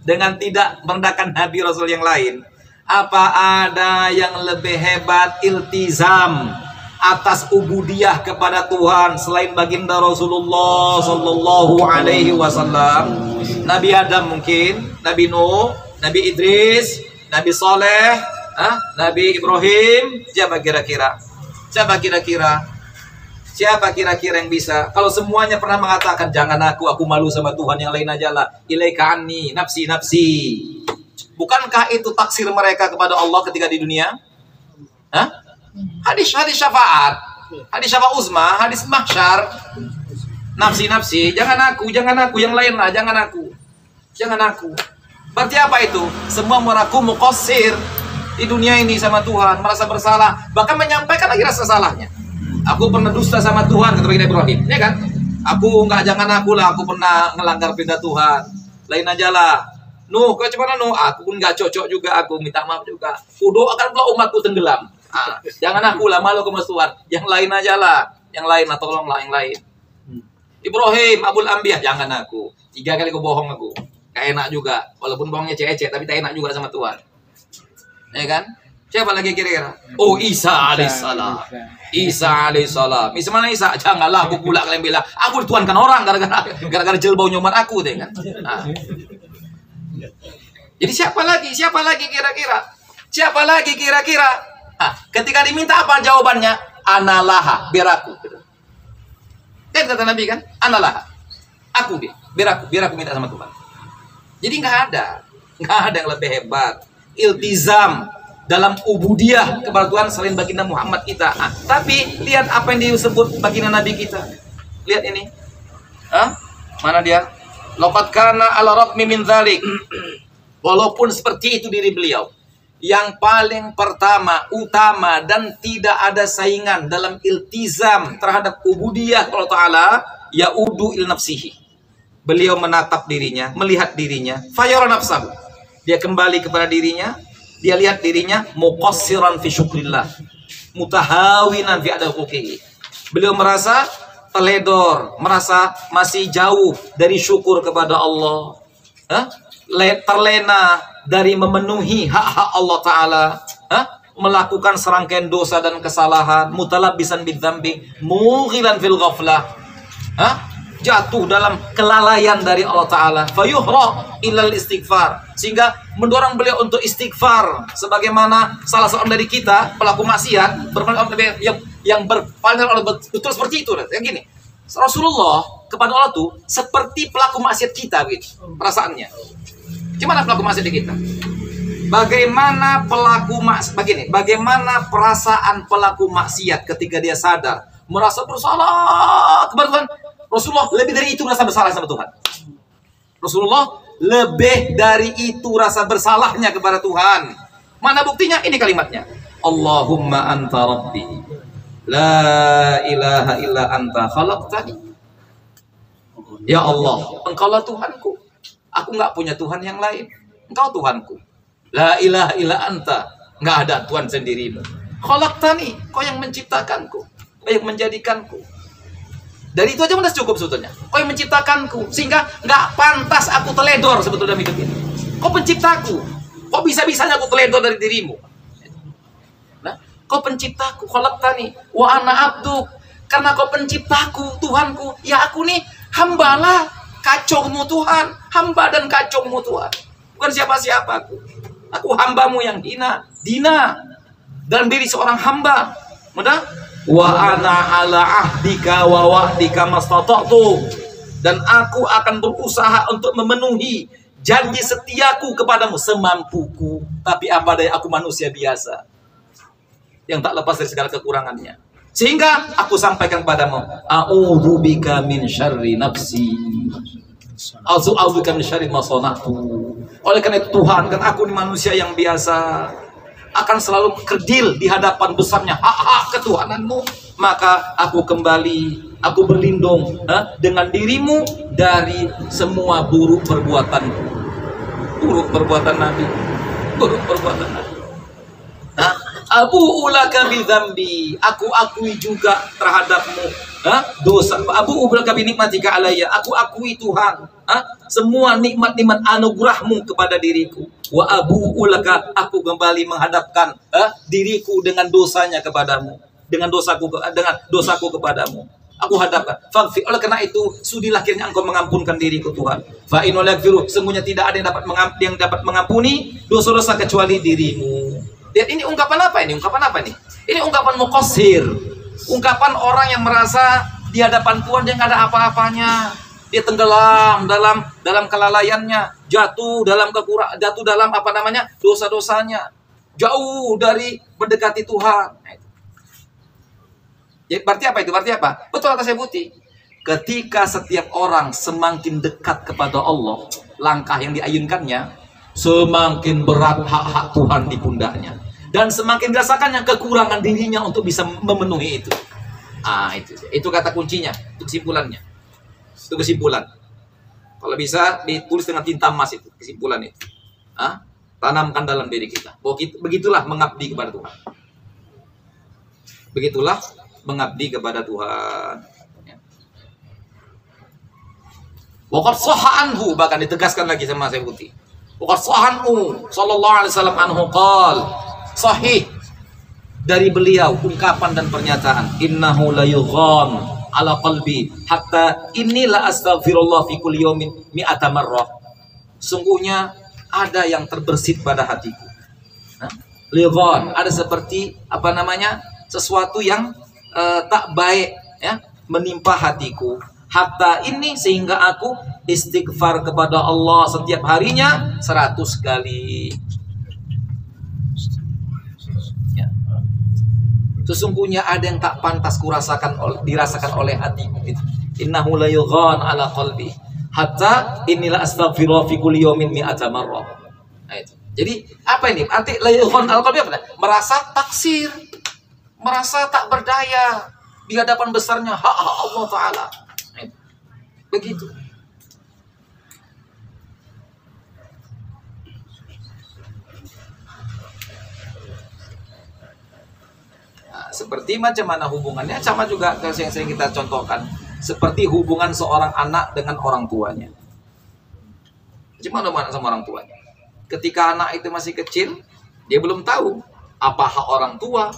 dengan tidak merendahkan Nabi Rasul yang lain? Apa ada yang lebih hebat iltizam atas ubudiyah kepada Tuhan selain baginda Rasulullah sallallahu alaihi wasallam? Nabi Adam mungkin, Nabi Nuh, Nabi Idris, Nabi Saleh, Nabi Ibrahim. Siapa kira-kira? Siapa kira-kira? Siapa kira-kira yang bisa? Kalau semuanya pernah mengatakan, jangan aku malu sama Tuhan, yang lain aja lah. Ilaika anni, nafsi, nafsi. Bukankah itu taksir mereka kepada Allah ketika di dunia? Hadis syafaat, hadis syafaat uzma, hadis mahsyar. Nafsi, nafsi, jangan aku, yang lain lah, jangan aku. Berarti apa itu? Semua meraku muqassir di dunia ini sama Tuhan, merasa bersalah, bahkan menyampaikan lagi rasa salahnya. Aku pernah dusta sama Tuhan, kata Nabi Ibrahim, ya kan? Jangan aku lah, aku pernah melanggar perintah Tuhan. Lain aja lah. Nuh, kau cuma Nuh, aku pun gak cocok juga, aku minta maaf juga. Doakan pula umatku tenggelam. Jangan aku lah, malu ke Tuhan. Yang lain aja lah, tolonglah yang lain. Ibrahim, Abul Anbiya, jangan aku. 3 kali kau bohong aku. Gak enak juga, walaupun bohongnya cecek, tapi tak enak juga sama Tuhan. Ya kan? Siapa lagi kira-kira? Oh, Isa alaihissalam. Isa alaihissalam. Mana Isa? Janganlah aku pula kalian bilang aku dituankan orang gara-gara jelbau nyoman aku deh kan. Jadi siapa lagi kira-kira? Ketika diminta apa jawabannya? Analaha, biar aku. Kan kata Nabi kan? Analaha. Aku dia, biar aku minta sama Tuhan. Jadi nggak ada yang lebih hebat. Iltizam dalam ubudiyah kepada Tuhan selain baginda Muhammad kita. Tapi lihat apa yang disebut baginda Nabi kita. Lihat ini. Mana dia? Laqad kana ala raqmi min dzalik. Walaupun seperti itu diri beliau, yang paling pertama, utama dan tidak ada saingan dalam iltizam terhadap ubudiyah Allah Ta'ala, ya'udu il nafsihi. Beliau menatap dirinya, melihat dirinya, fayara nafsahu. Dia kembali kepada dirinya, dia lihat dirinya muqassiran fi syukrillah, mutahawinan fi adahuqihi. Beliau merasa teledor, merasa masih jauh dari syukur kepada Allah, terlena dari memenuhi hak-hak Allah Ta'ala, melakukan serangkaian dosa dan kesalahan, mutalabbisan bidzambi, mughilan fil ghaflah, jatuh dalam kelalaian dari Allah Ta'ala, fayuhra ilal istighfar, sehingga mendorong beliau untuk istighfar, sebagaimana salah seorang dari kita pelaku maksiat yang berpaling oleh betul seperti itu. Yang gini, Rasulullah kepada Allah tuh seperti pelaku maksiat kita, gitu, perasaannya. Gimana pelaku maksiat kita? Bagaimana perasaan pelaku maksiat ketika dia sadar merasa bersalah kepada Tuhan? Rasulullah lebih dari itu rasa bersalah sama Tuhan. Rasulullah lebih dari itu rasa bersalahnya kepada Tuhan. Mana buktinya? Ini kalimatnya. Allahumma anta rabbi, la ilaha illa anta khalaqtani. Ya Allah, engkaulah Tuhanku. Aku nggak punya Tuhan yang lain. Engkau Tuhanku. La ilaha illa anta. Nggak ada Tuhan sendiri. Khalaqtani, kau yang menciptakanku, kau yang menjadikanku. Dari itu aja sudah cukup sebetulnya. Kau yang menciptakanku, sehingga nggak pantas aku teledor sebetulnya hidup ini. Kau penciptaku, kok bisa-bisanya aku teledor dari dirimu? Nah, kau penciptaku, khalaqtani wa ana abduk. Karena kau penciptaku, Tuhanku, ya aku nih hambalah, kacaumu Tuhan, hamba dan kacaumu Tuhan. Bukan siapa-siapa aku. Aku hambamu yang dina dalam diri seorang hamba. Mudah? Wa ana ala ahdika wa wa'dika mastata'tu. Dan aku akan berusaha untuk memenuhi janji setiaku kepadamu semampuku. Tapi apa daya, aku manusia biasa yang tak lepas dari segala kekurangannya. Sehingga aku sampaikan kepadamu, a'udzubika min syarri nafsi, a'udzubika min syarri ma sana'tu. Oleh karena itu Tuhan, kan aku ini manusia yang biasa, akan selalu kerdil di hadapan besarnya hak-hak ketuhananmu. Maka aku kembali, aku berlindung dengan dirimu dari semua buruk perbuatanku. Buruk perbuatan Nabi. Abu ulaka bi dzambi, aku akui juga terhadapmu dosa. Abu ulaka bi nikmatika alayya, aku akui Tuhan semua nikmat-nikmat anugerahmu kepada diriku. Wa abu ulaka, aku kembali menghadapkan diriku dengan dosanya kepadamu, dengan dosaku kepadamu. Aku hadapkan. Faghfir, oleh karena itu sudilah kiranya engkau mengampunkan diriku Tuhan. Fa innahu yaghfiru, sungguhnya tidak ada yang dapat mengampuni dosa-dosa kecuali dirimu. Lihat ini ungkapan apa ini? Ungkapan apa ini? Ini ungkapan muqassir. Ungkapan orang yang merasa di hadapan Tuhan dia nggak ada apa-apanya. Dia tenggelam dalam kelalaiannya, jatuh dalam dosa-dosanya. Jauh dari mendekati Tuhan. Ya, berarti apa itu? Berarti apa? Betul kata saya Buti. Ketika setiap orang semakin dekat kepada Allah, langkah yang diayunkannya semakin berat hak-hak Tuhan di pundaknya, dan semakin dirasakannya kekurangan dirinya untuk bisa memenuhi itu. Itu kata kuncinya, itu kesimpulannya. Itu kesimpulan. Kalau bisa ditulis dengan tinta emas itu kesimpulan itu. Tanamkan dalam diri kita. Begitulah mengabdi kepada Tuhan. Begitulah mengabdi kepada Tuhan. Waqad shahha anhu, bahkan ditegaskan lagi sama saya Putih. Waqad shahha anhu sallallahu alaihi wasallam anhu qol, sahih dari beliau ungkapan dan pernyataan, innahu la yughan ala qalbi hatta inni la astaghfirullah fi kulli yawmin mi'ata marrah. Sungguhnya ada yang terbersit pada hatiku. Lighan, ada seperti sesuatu yang tak baik menimpa hatiku. Hatta ini sehingga aku istighfar kepada Allah setiap harinya 100 kali. Sesungguhnya ada yang tak pantas dirasakan oleh hatiku. Innahu la yughan ala qalbi hatta inilah astaghfirullah fi kulli yawmin mi'ata marrah. Jadi apa ini? Arti la yughan ala qalbi apa? Merasa taksir, merasa tak berdaya di hadapan besarnya hak Allah Ta'ala. Begitu. Seperti macam mana hubungannya, sama juga yang sering kita contohkan, seperti hubungan seorang anak dengan orang tuanya. Gimana sama orang tuanya? Ketika anak itu masih kecil, dia belum tahu apa hak orang tua,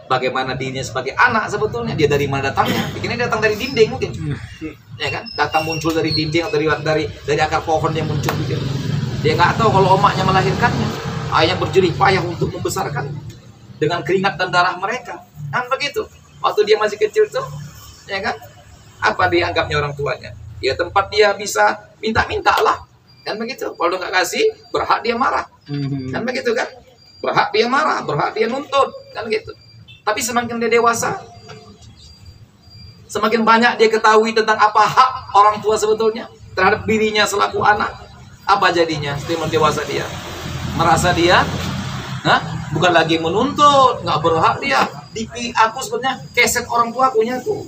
bagaimana dirinya sebagai anak sebetulnya, dia dari mana datangnya. Bikinnya datang dari dinding mungkin, ya kan? Datang muncul dari dinding atau dari akar pohon yang muncul gitu. Dia nggak tahu kalau omaknya melahirkannya, ayahnya berjerih payah untuk membesarkannya dengan keringat dan darah mereka, kan begitu. Waktu dia masih kecil tuh, ya kan? Apa dianggapnya orang tuanya? Ya tempat dia bisa minta-minta lah, kan begitu. Kalau nggak kasih, berhak dia marah, kan begitu kan? Berhak dia marah, berhak dia nuntut, kan gitu. Tapi semakin dia dewasa, semakin banyak dia ketahui tentang apa hak orang tua sebetulnya terhadap dirinya selaku anak. Apa jadinya? Semakin dewasa dia merasa dia bukan lagi menuntut, nggak berhak dia. Aku sebenarnya keset orang tua punya tuh.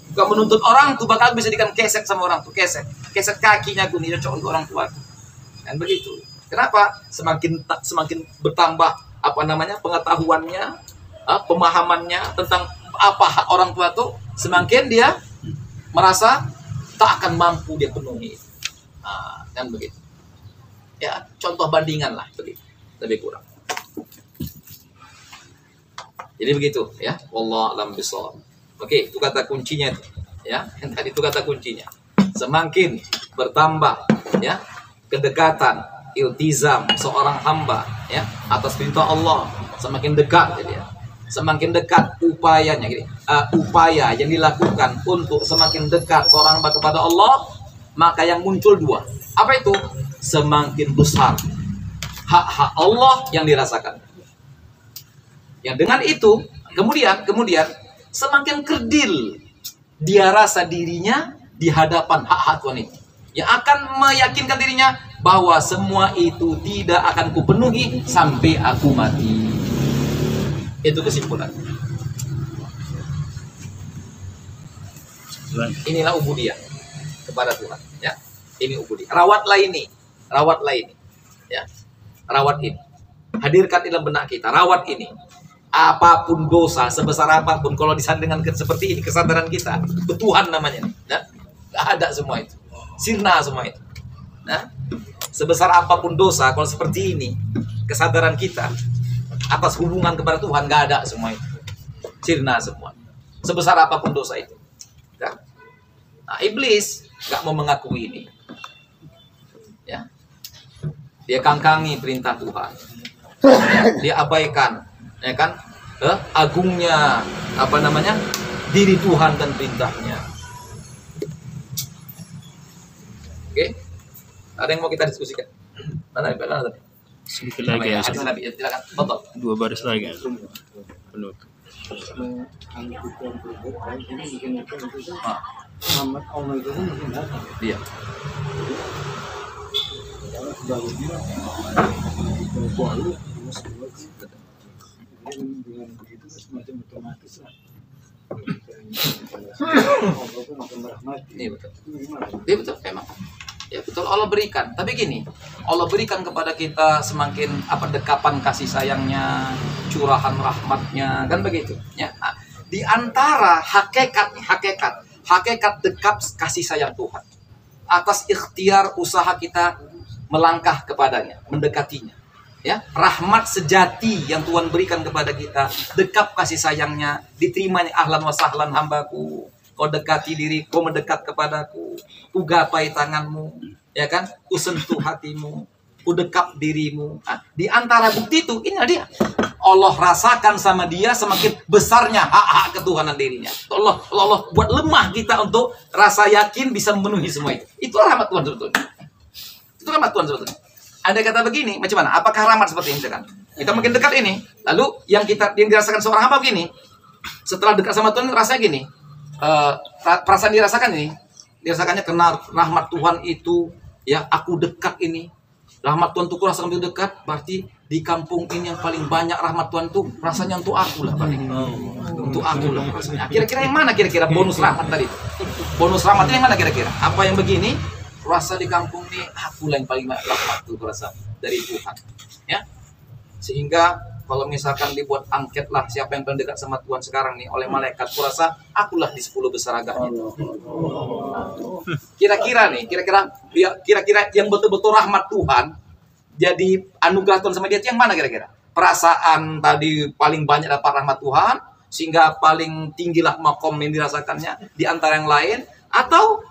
Bukan menuntut orang tuh, bakal bisa dikan keset sama orang tuh, keset kakinya tuh nih cocok untuk orang tua. Dan begitu. Kenapa? Semakin bertambah pengetahuannya, pemahamannya tentang apa hak orang tua tuh, semakin dia merasa tak akan mampu dia penuhi. Kan begitu. Ya, contoh bandingan lah begitu. Lebih kurang. Jadi begitu ya, wallahu a'lam bishawab. Oke, itu kata kuncinya ya. Yang tadi itu kata kuncinya. Semakin bertambah ya kedekatan, iltizam seorang hamba ya atas perintah Allah, semakin dekat jadi ya. Semakin dekat upayanya gitu. Upaya yang dilakukan untuk semakin dekat seorang hamba kepada Allah, maka yang muncul dua. Apa itu? Semakin besar hak-hak Allah yang dirasakan. Yang dengan itu kemudian semakin kerdil dia rasa dirinya di hadapan hak-hak Tuhan itu, yang akan meyakinkan dirinya bahwa semua itu tidak akan kupenuhi sampai aku mati. Itu kesimpulan. Inilah ubudiyah kepada Tuhan ya. Ini ubudiyah. Rawatlah ini ya. Rawat ini. Hadirkan dalam benak kita, rawat ini. Apapun dosa, sebesar apapun, kalau disandingkan seperti ini kesadaran kita, Tuhan namanya. Nah, gak ada semua itu. Sirna semua itu. Nah, sebesar apapun dosa, kalau seperti ini, kesadaran kita atas hubungan kepada Tuhan, gak ada semua itu. Sirna semua. Sebesar apapun dosa itu. Ya. Nah, iblis gak mau mengakui ini. Ya. Dia kangkangi perintah Tuhan. Ya, dia abaikan, ya kan, agungnya diri Tuhan dan perintahnya. Oke, ada yang mau kita diskusikan? Mana tadi? Sedikit lagi ya. Silakan, tonton. 2 baris lagi. Penuh. Iya. Iya betul. Iya betul memang. Ya betul, Allah berikan. Tapi gini, Allah berikan kepada kita semakin dekapan kasih sayangnya, curahan rahmatnya, kan begitu. Ya. Nah, di antara hakikat dekat kasih sayang Tuhan atas ikhtiar usaha kita melangkah kepadanya, mendekatinya. Ya, rahmat sejati yang Tuhan berikan kepada kita, dekat kasih sayangnya, diterimanya ahlan wa sahlan hambaku. Kau dekati diri, kau mendekat kepadaku, ku gapai tanganmu, ya kan? Ku sentuh hatimu, ku dekap dirimu. Nah, di antara bukti itu, inilah dia. Allah rasakan sama dia semakin besarnya hak-hak ketuhanan dirinya. Allah buat lemah kita untuk rasa yakin bisa memenuhi semua itu. Itulah rahmat Tuhan sebetulnya. Itu rahmat Tuhan sebetulnya. Ada kata begini, macam mana? Apakah rahmat seperti ini? Kan? Kita makin dekat ini, lalu yang dirasakan seorang hamba begini, setelah dekat sama Tuhan rasanya gini. Perasaan dirasakannya karena rahmat Tuhan itu, ya aku dekat ini, rahmat Tuhan itu kurasa sambil dekat, berarti di kampung ini yang paling banyak rahmat Tuhan tuh rasanya untuk aku lah, untuk aku lah rasanya. Kira-kira yang mana kira-kira bonus rahmat tadi? Bonus rahmatnya yang mana kira-kira? Apa yang begini? Rasa di kampung ini aku lah yang paling banyak rahmat tuh kurasa dari Tuhan, ya. Sehingga kalau misalkan dibuat angket lah siapa yang paling dekat sama Tuhan sekarang nih oleh malaikat, kurasa akulah di 10 besar agaknya. Kira-kira yang betul-betul rahmat Tuhan jadi anugerah Tuhan sama dia yang mana kira-kira? Perasaan tadi paling banyak dapat rahmat Tuhan sehingga paling tinggilah makom yang dirasakannya di antara yang lain, atau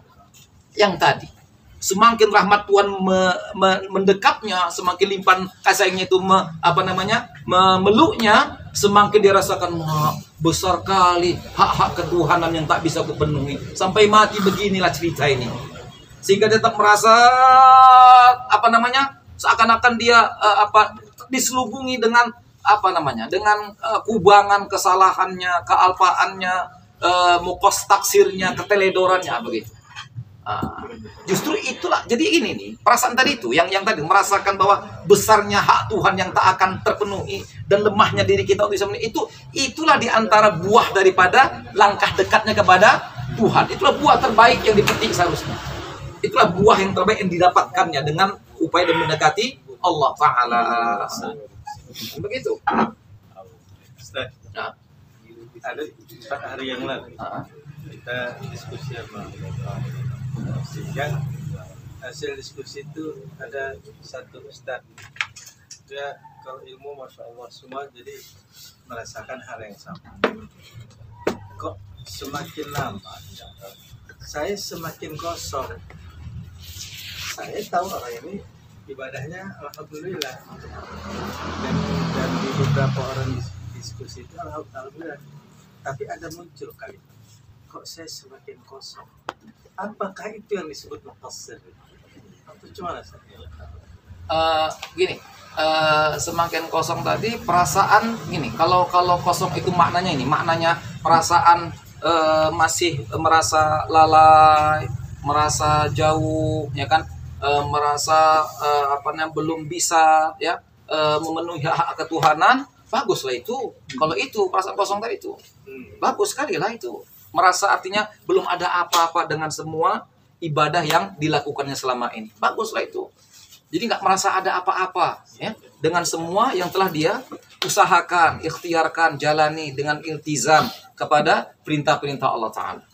yang tadi semakin rahmat Tuhan mendekapnya, semakin limpahan kasihnya itu memeluknya, semakin dirasakan besar kali hak-hak ketuhanan yang tak bisa kupenuhi. Sampai mati beginilah cerita ini. Sehingga dia tetap merasa seakan-akan dia diselubungi dengan dengan kubangan kesalahannya, kealpaannya, mukos taksirnya, keteledorannya begitu. Justru itulah, jadi ini nih perasaan tadi itu yang tadi merasakan bahwa besarnya hak Tuhan yang tak akan terpenuhi dan lemahnya diri kita untuk bisa memenuhi itulah diantara buah daripada langkah dekatnya kepada Tuhan. Itulah buah terbaik yang dipetik seharusnya. Itulah buah yang terbaik yang didapatkannya dengan upaya dan mendekati Allah Ta'ala. Begitu. Nah, ada 4 hari yang lalu kita diskusi sama sehingga hasil diskusi itu ada satu ustadz, dia kalau ilmu masya Allah semua, jadi merasakan hal yang sama. Kok semakin lama saya semakin kosong. Saya tahu orang ini ibadahnya alhamdulillah, dan di beberapa orang diskusi itu alhamdulillah, tapi ada muncul kali, kok saya semakin kosong. Apakah itu yang disebut muqassir? Atau cuma gini, semakin kosong tadi perasaan gini. Kalau kosong itu maknanya perasaan masih merasa lalai, merasa jauh, ya kan? Merasa belum bisa ya memenuhi hak ketuhanan. Baguslah itu. Kalau itu perasaan kosong tadi itu, bagus sekali lah itu. Merasa artinya belum ada apa-apa dengan semua ibadah yang dilakukannya selama ini. Baguslah itu. Jadi nggak merasa ada apa-apa ya dengan semua yang telah dia usahakan, ikhtiarkan, jalani dengan iltizam kepada perintah-perintah Allah Ta'ala.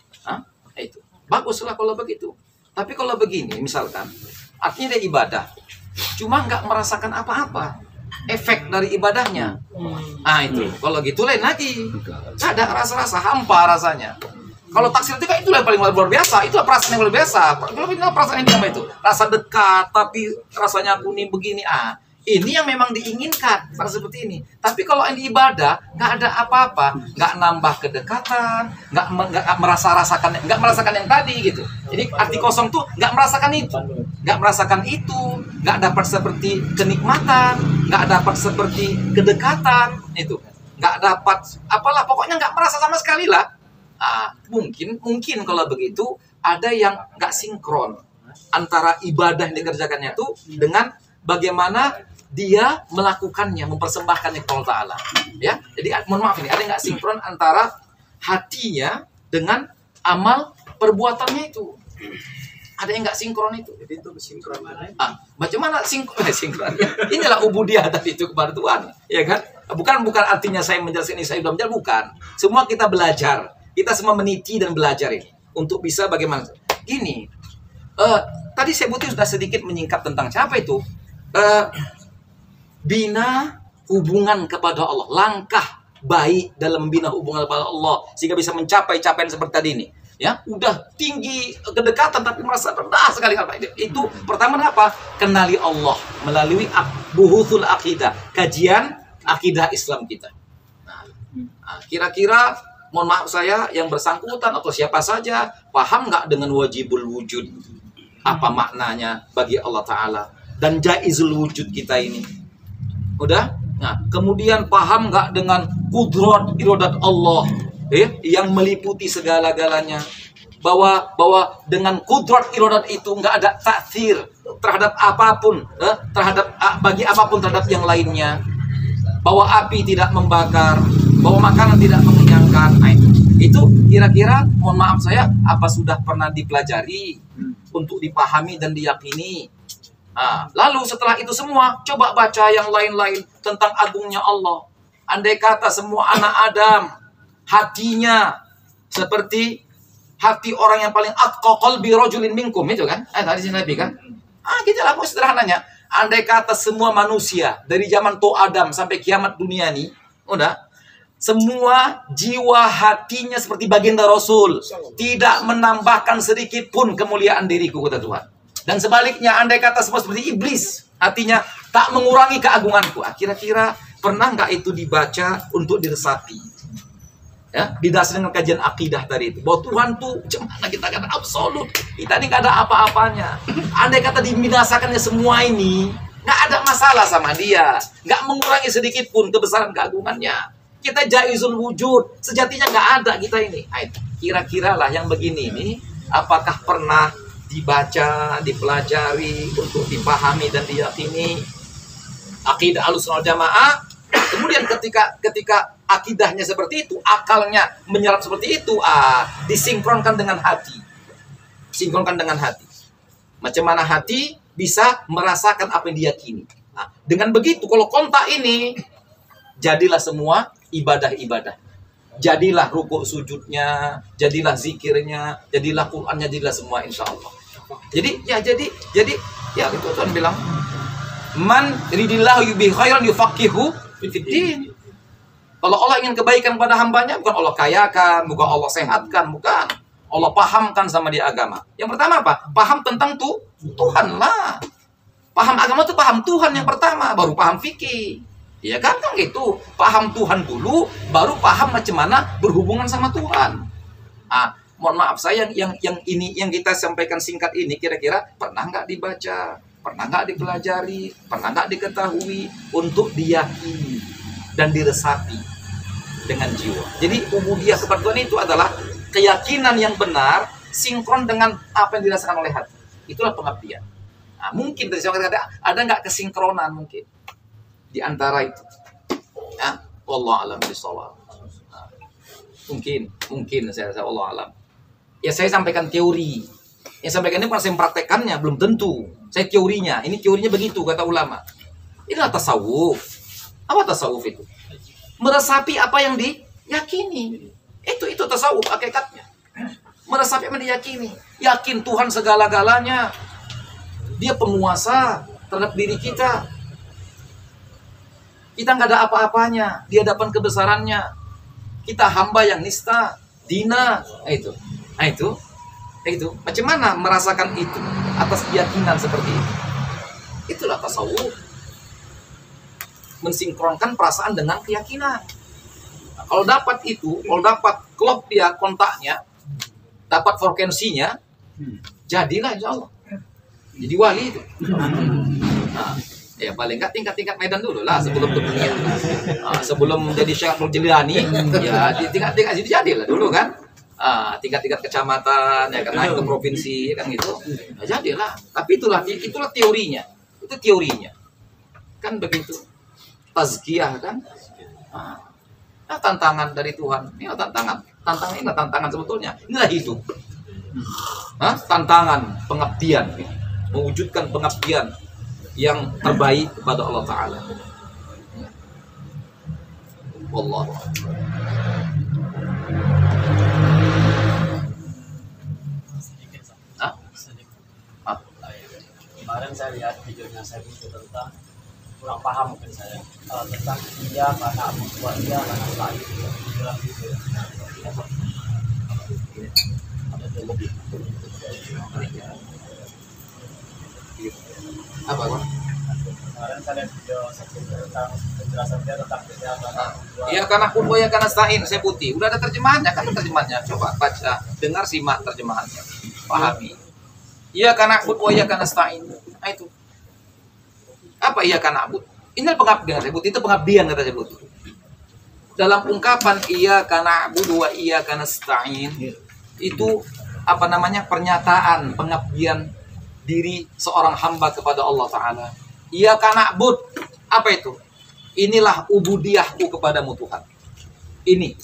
Itu baguslah kalau begitu. Tapi kalau begini misalkan, artinya dia ibadah, cuma nggak merasakan apa-apa efek dari ibadahnya. Itu kalau gitu lain lagi, nggak ada rasa-rasa, hampa rasanya. Kalau taksir itu kan itulah yang paling luar biasa, itulah perasaan yang luar biasa. Kalau ini perasaan yang apa itu? Rasa dekat, tapi rasanya aku nih begini. Ini yang memang diinginkan, seperti ini. Tapi kalau yang di ibadah nggak ada apa-apa, nggak nambah kedekatan, nggak merasakan yang tadi gitu. Jadi arti kosong tuh nggak merasakan itu, nggak dapat seperti kenikmatan, nggak dapat seperti kedekatan itu, nggak dapat apalah, pokoknya nggak merasa sama sekali lah. Mungkin kalau begitu ada yang nggak sinkron antara ibadah yang dikerjakannya itu dengan bagaimana dia melakukannya, mempersembahkannya kepada Allah Ta'ala. Ya, jadi mohon maaf ini ada yang nggak sinkron antara hatinya dengan amal perbuatannya itu. Ada yang nggak sinkron itu. Jadi itu sinkron. Bagaimana sinkron? Inilah ubudiyah tadi itu kepada Tuhan, ya kan? Bukan artinya saya menjelaskan ini saya sudah menjelaskan, bukan. Semua kita belajar. Kita semua meniti dan belajar ini untuk bisa bagaimana. Gini, tadi saya sudah sedikit menyingkap tentang siapa itu. Bina hubungan kepada Allah, langkah baik dalam membina hubungan kepada Allah sehingga bisa mencapai capaian seperti tadi ini. Ya, udah tinggi kedekatan tapi merasa rendah sekali. Itu pertama apa? Kenali Allah melalui buhuthul akidah, kajian akidah Islam kita. Kira-kira mohon maaf saya yang bersangkutan atau siapa saja paham nggak dengan wajibul wujud? Apa maknanya bagi Allah Ta'ala? Dan jaizul wujud kita ini? Udah? Nah, kemudian paham nggak dengan kudrat iradat Allah yang meliputi segala-galanya? Bahwa dengan kudrat iradat itu nggak ada taksir terhadap apapun, bagi apapun terhadap yang lainnya. Bahwa api tidak membakar, bahwa makanan tidak mengenyangkan. Itu kira-kira mohon maaf saya apa sudah pernah dipelajari untuk dipahami dan diyakini. Lalu setelah itu semua coba baca yang lain-lain tentang agungnya Allah. Andai kata semua anak Adam hatinya seperti hati orang yang paling atqa qalbi rajulin minkum, itu kan? Tadi Nabi kan? Kita lakukan sederhananya. Andai kata semua manusia dari zaman Adam sampai kiamat dunia ini, semua jiwa hatinya seperti baginda Rasul, tidak menambahkan sedikit pun kemuliaan diriku, kata Tuhan. Dan sebaliknya, andai kata semua seperti iblis, hatinya tak mengurangi keagunganku. Kira-kira pernah nggak itu dibaca untuk diresapi? Ya, didasarkan dengan kajian akidah tadi itu, bahwa Tuhan tuh cemana kita kata absolut, kita ini nggak ada apa-apanya. Andai kata dibinasakannya semua ini, nggak ada masalah sama dia, nggak mengurangi sedikit pun kebesaran keagungannya. Kita jaizul wujud, sejatinya nggak ada kita ini. Kira-kira lah yang begini ini, apakah pernah dibaca, dipelajari untuk dipahami dan diyakini akidah Ahlussunnah wal Jamaah? Kemudian ketika akidahnya seperti itu, akalnya menyerap seperti itu, disinkronkan dengan hati. Sinkronkan dengan hati. Macam mana hati bisa merasakan apa yang diyakini. Dengan begitu, kalau kontak ini, jadilah semua ibadah-ibadah. Jadilah rukuk sujudnya, jadilah zikirnya, jadilah Qur'annya, jadilah semua insya Allah. Jadi itu Tuhan bilang, man ridillahu yubi khairan yufaqihu fiddin. Kalau Allah ingin kebaikan pada hambanya, bukan Allah kayakan, bukan Allah sehatkan, bukan. Allah pahamkan sama dia agama. Yang pertama apa? Paham tentang Tuhan lah. Paham agama itu paham Tuhan yang pertama, baru paham fikih. Ya kan gitu. Paham Tuhan dulu, baru paham macam mana berhubungan sama Tuhan. Mohon maaf saya yang ini yang kita sampaikan singkat ini kira-kira pernah nggak dibaca, pernah nggak dipelajari, pernah nggak diketahui untuk diyakini dan diresapi dengan jiwa. Jadi ubudiyah kepada Tuhan itu adalah keyakinan yang benar sinkron dengan apa yang dirasakan oleh hati. Itulah pengabdian. Mungkin dari saya kata ada nggak kesinkronan mungkin di antara itu. Wallahu a'lam bishawab. Mungkin saya Allah alam. Ya saya sampaikan teori Yang saya sampaikan ini pernah saya mempraktekannya, belum tentu. Saya teorinya, ini teorinya begitu kata ulama. Inilah tasawuf. Apa tasawuf itu? Meresapi apa yang diyakini. Itu tasawuf hakikatnya. Meresapi apa yang diyakini. Yakin Tuhan segala-galanya. Dia penguasa terhadap diri kita. Kita nggak ada apa-apanya di hadapan kebesarannya. Kita hamba yang nista, dina. Itu. Macam mana merasakan itu atas keyakinan seperti itu? Itulah tasawuf. Mensinkronkan perasaan dengan keyakinan. Nah, kalau dapat itu, kalau dapat klop dia kontaknya, dapat frekuensinya, jadilah insya Allah. Jadi wali itu. Nah, ya paling nggak tingkat-tingkat medan dulu lah sebelum dunia. Nah, sebelum menjadi Syekh Nurjilani, ya di tingkat-tingkat itu jadilah dulu kan. Tingkat-tingkat kecamatan, ya kan, naik ke provinsi, ya kan gitu. Nah, jadilah. Tapi itulah teorinya. Itu teorinya. Kan begitu. Tazkiyah kan. Nah, tantangan dari Tuhan. Ini tantangan. Tantangan ini tantangan sebetulnya. Inilah hidup. Tantangan pengabdian. Mewujudkan pengabdian yang terbaik kepada Allah Ta'ala. Wallahu Kemarin saya lihat videonya saya itu tentang kurang paham mungkin saya tentang dia karena buat dia karena lain dalam video ada lebih apa? Kemarin saya lihat video tentang penjelasan dia tentang dia karena Ya karena pun ya karena stain saya putih. Udah ada terjemahannya kan, terjemahannya. Coba baca, dengar, simak terjemahannya, pahami. Iya karena abud wa iya karena stain. Nah itu. Apa iya karena abud? Ini pengabdian saya sebut, itu pengabdian kata saya sebut. Dalam ungkapan iya karena abud wa iya karena stain, itu apa namanya, pernyataan pengabdian diri seorang hamba kepada Allah Ta'ala. Iya karena abud. Apa itu? Inilah ubudiyahku kepadamu Tuhan. Ini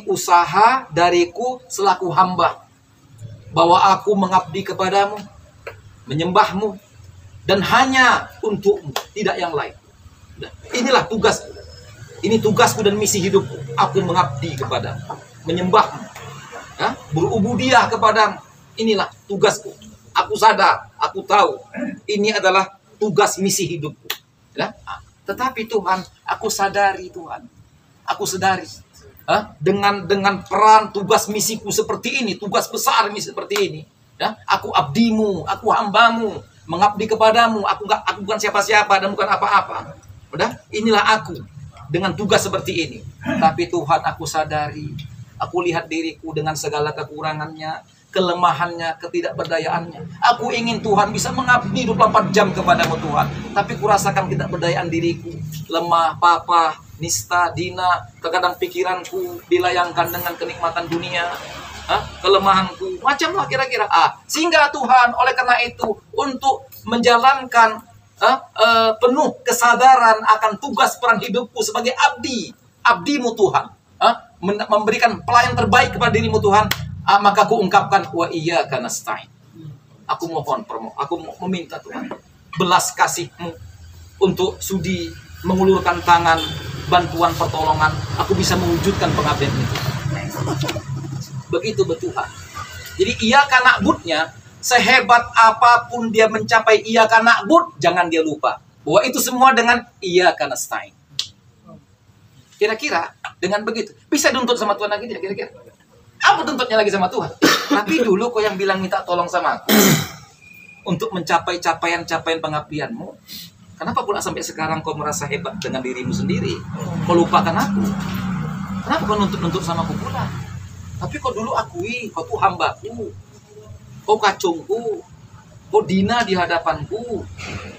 usaha dariku selaku hamba, bahwa aku mengabdi kepadamu, menyembahmu, dan hanya untukmu, tidak yang lain. Inilah tugas. Ini tugasku dan misi hidupku. Aku mengabdi kepadamu, menyembahmu, berubudiyah kepadamu. Inilah tugasku. Aku sadar, aku tahu, ini adalah tugas misi hidupku. Tetapi Tuhan, aku sadari Tuhan, aku sadari. Dengan peran tugas misiku seperti ini, tugas besar misi seperti ini, aku abdimu, aku hambamu, mengabdi kepadamu, aku bukan siapa-siapa dan bukan apa-apa. Inilah aku dengan tugas seperti ini. Tapi Tuhan, aku sadari, aku lihat diriku dengan segala kekurangannya, kelemahannya, ketidakberdayaannya. Aku ingin Tuhan bisa mengabdi 24 jam kepadamu Tuhan, tapi kurasakan ketidakberdayaan diriku, lemah, papa, nista, dina, terkadang pikiranku dilayangkan dengan kenikmatan dunia, kelemahanku, macamlah kira-kira. Sehingga Tuhan, oleh karena itu, untuk menjalankan penuh kesadaran akan tugas peran hidupku sebagai abdimu Tuhan, memberikan pelayan terbaik kepada dirimu Tuhan, maka aku ungkapkan wa iyyaka nasta'in. Aku mohon, aku meminta Tuhan belas kasih-Mu untuk sudi mengulurkan tangan bantuan pertolongan, aku bisa mewujudkan pengabdian itu. Begitu Tuhan. Jadi iyyaka na'budnya, sehebat apapun dia mencapai iyyaka na'bud, jangan dia lupa bahwa itu semua dengan iyyaka nasta'in. Kira-kira dengan begitu bisa dituntut sama Tuhan lagi tidak kira-kira? Apa tuntutnya lagi sama Tuhan? Tapi dulu kau yang bilang minta tolong sama aku untuk mencapai capaian-capaian pengabdianmu, kenapa pula sampai sekarang kau merasa hebat dengan dirimu sendiri? Kau lupakan aku. Kenapa kau nuntut-nuntut sama aku pula? Tapi kau dulu akui, kau tuh hambaku, kau kacungku, kau dina di hadapanku.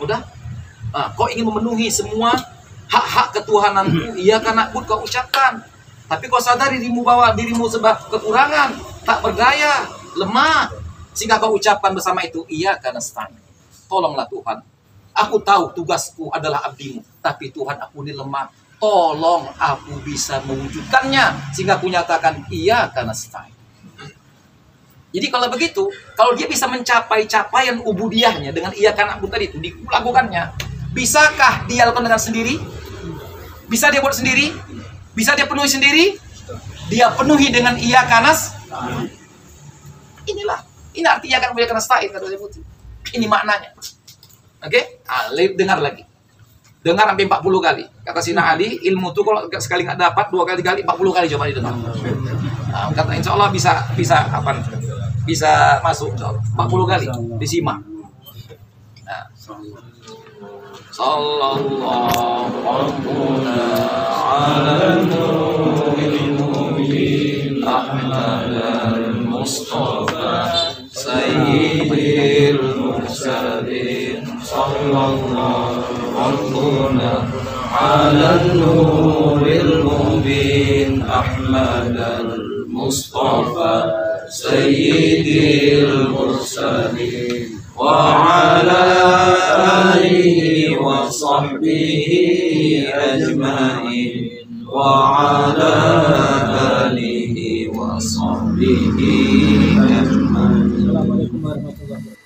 Udah? Kau ingin memenuhi semua hak-hak ketuhananku. Iya karena kau ucapkan. Tapi kau sadar dirimu bahwa dirimu sebab kekurangan, tak berdaya, lemah. Sehingga kau ucapkan bersama itu, iya karena nasta'in. Tolonglah Tuhan. Aku tahu tugasku adalah abdimu. Tapi Tuhan, aku ini lemah. Tolong aku bisa mewujudkannya. Sehingga aku nyatakan, iya karena nasta'in. Jadi kalau begitu, kalau dia bisa mencapai capaian ubudiyahnya dengan ia kan abu tadi itu dilakukannya, bisakah dia lakukan dengan sendiri? Bisa dia buat sendiri? Bisa dia penuhi sendiri? Dia penuhi dengan ia kanas. Inilah, ini arti ia kan kanas ta'in kata Syekh Putri. Ini maknanya. Oke? Dengar lagi. Dengar sampai 40 kali. Kata Sina Ali, ilmu itu kalau sekali nggak dapat, 2 kali, 40 kali coba didengar. Nah, kata insya Allah bisa masuk 40 kali disimak. Nah. Sallallahu ala nuril mubin Ahmadal Mustafa Sayyidil Mursalin Sallallahu ala nuril mubin Ahmadal Mustafa Sayyidil Mursalin wa ala alihi wa sahbihi ajma'in wa ala alihi wa sahbihi ajma'in. Assalamualaikum warahmatullahi wabarakatuh.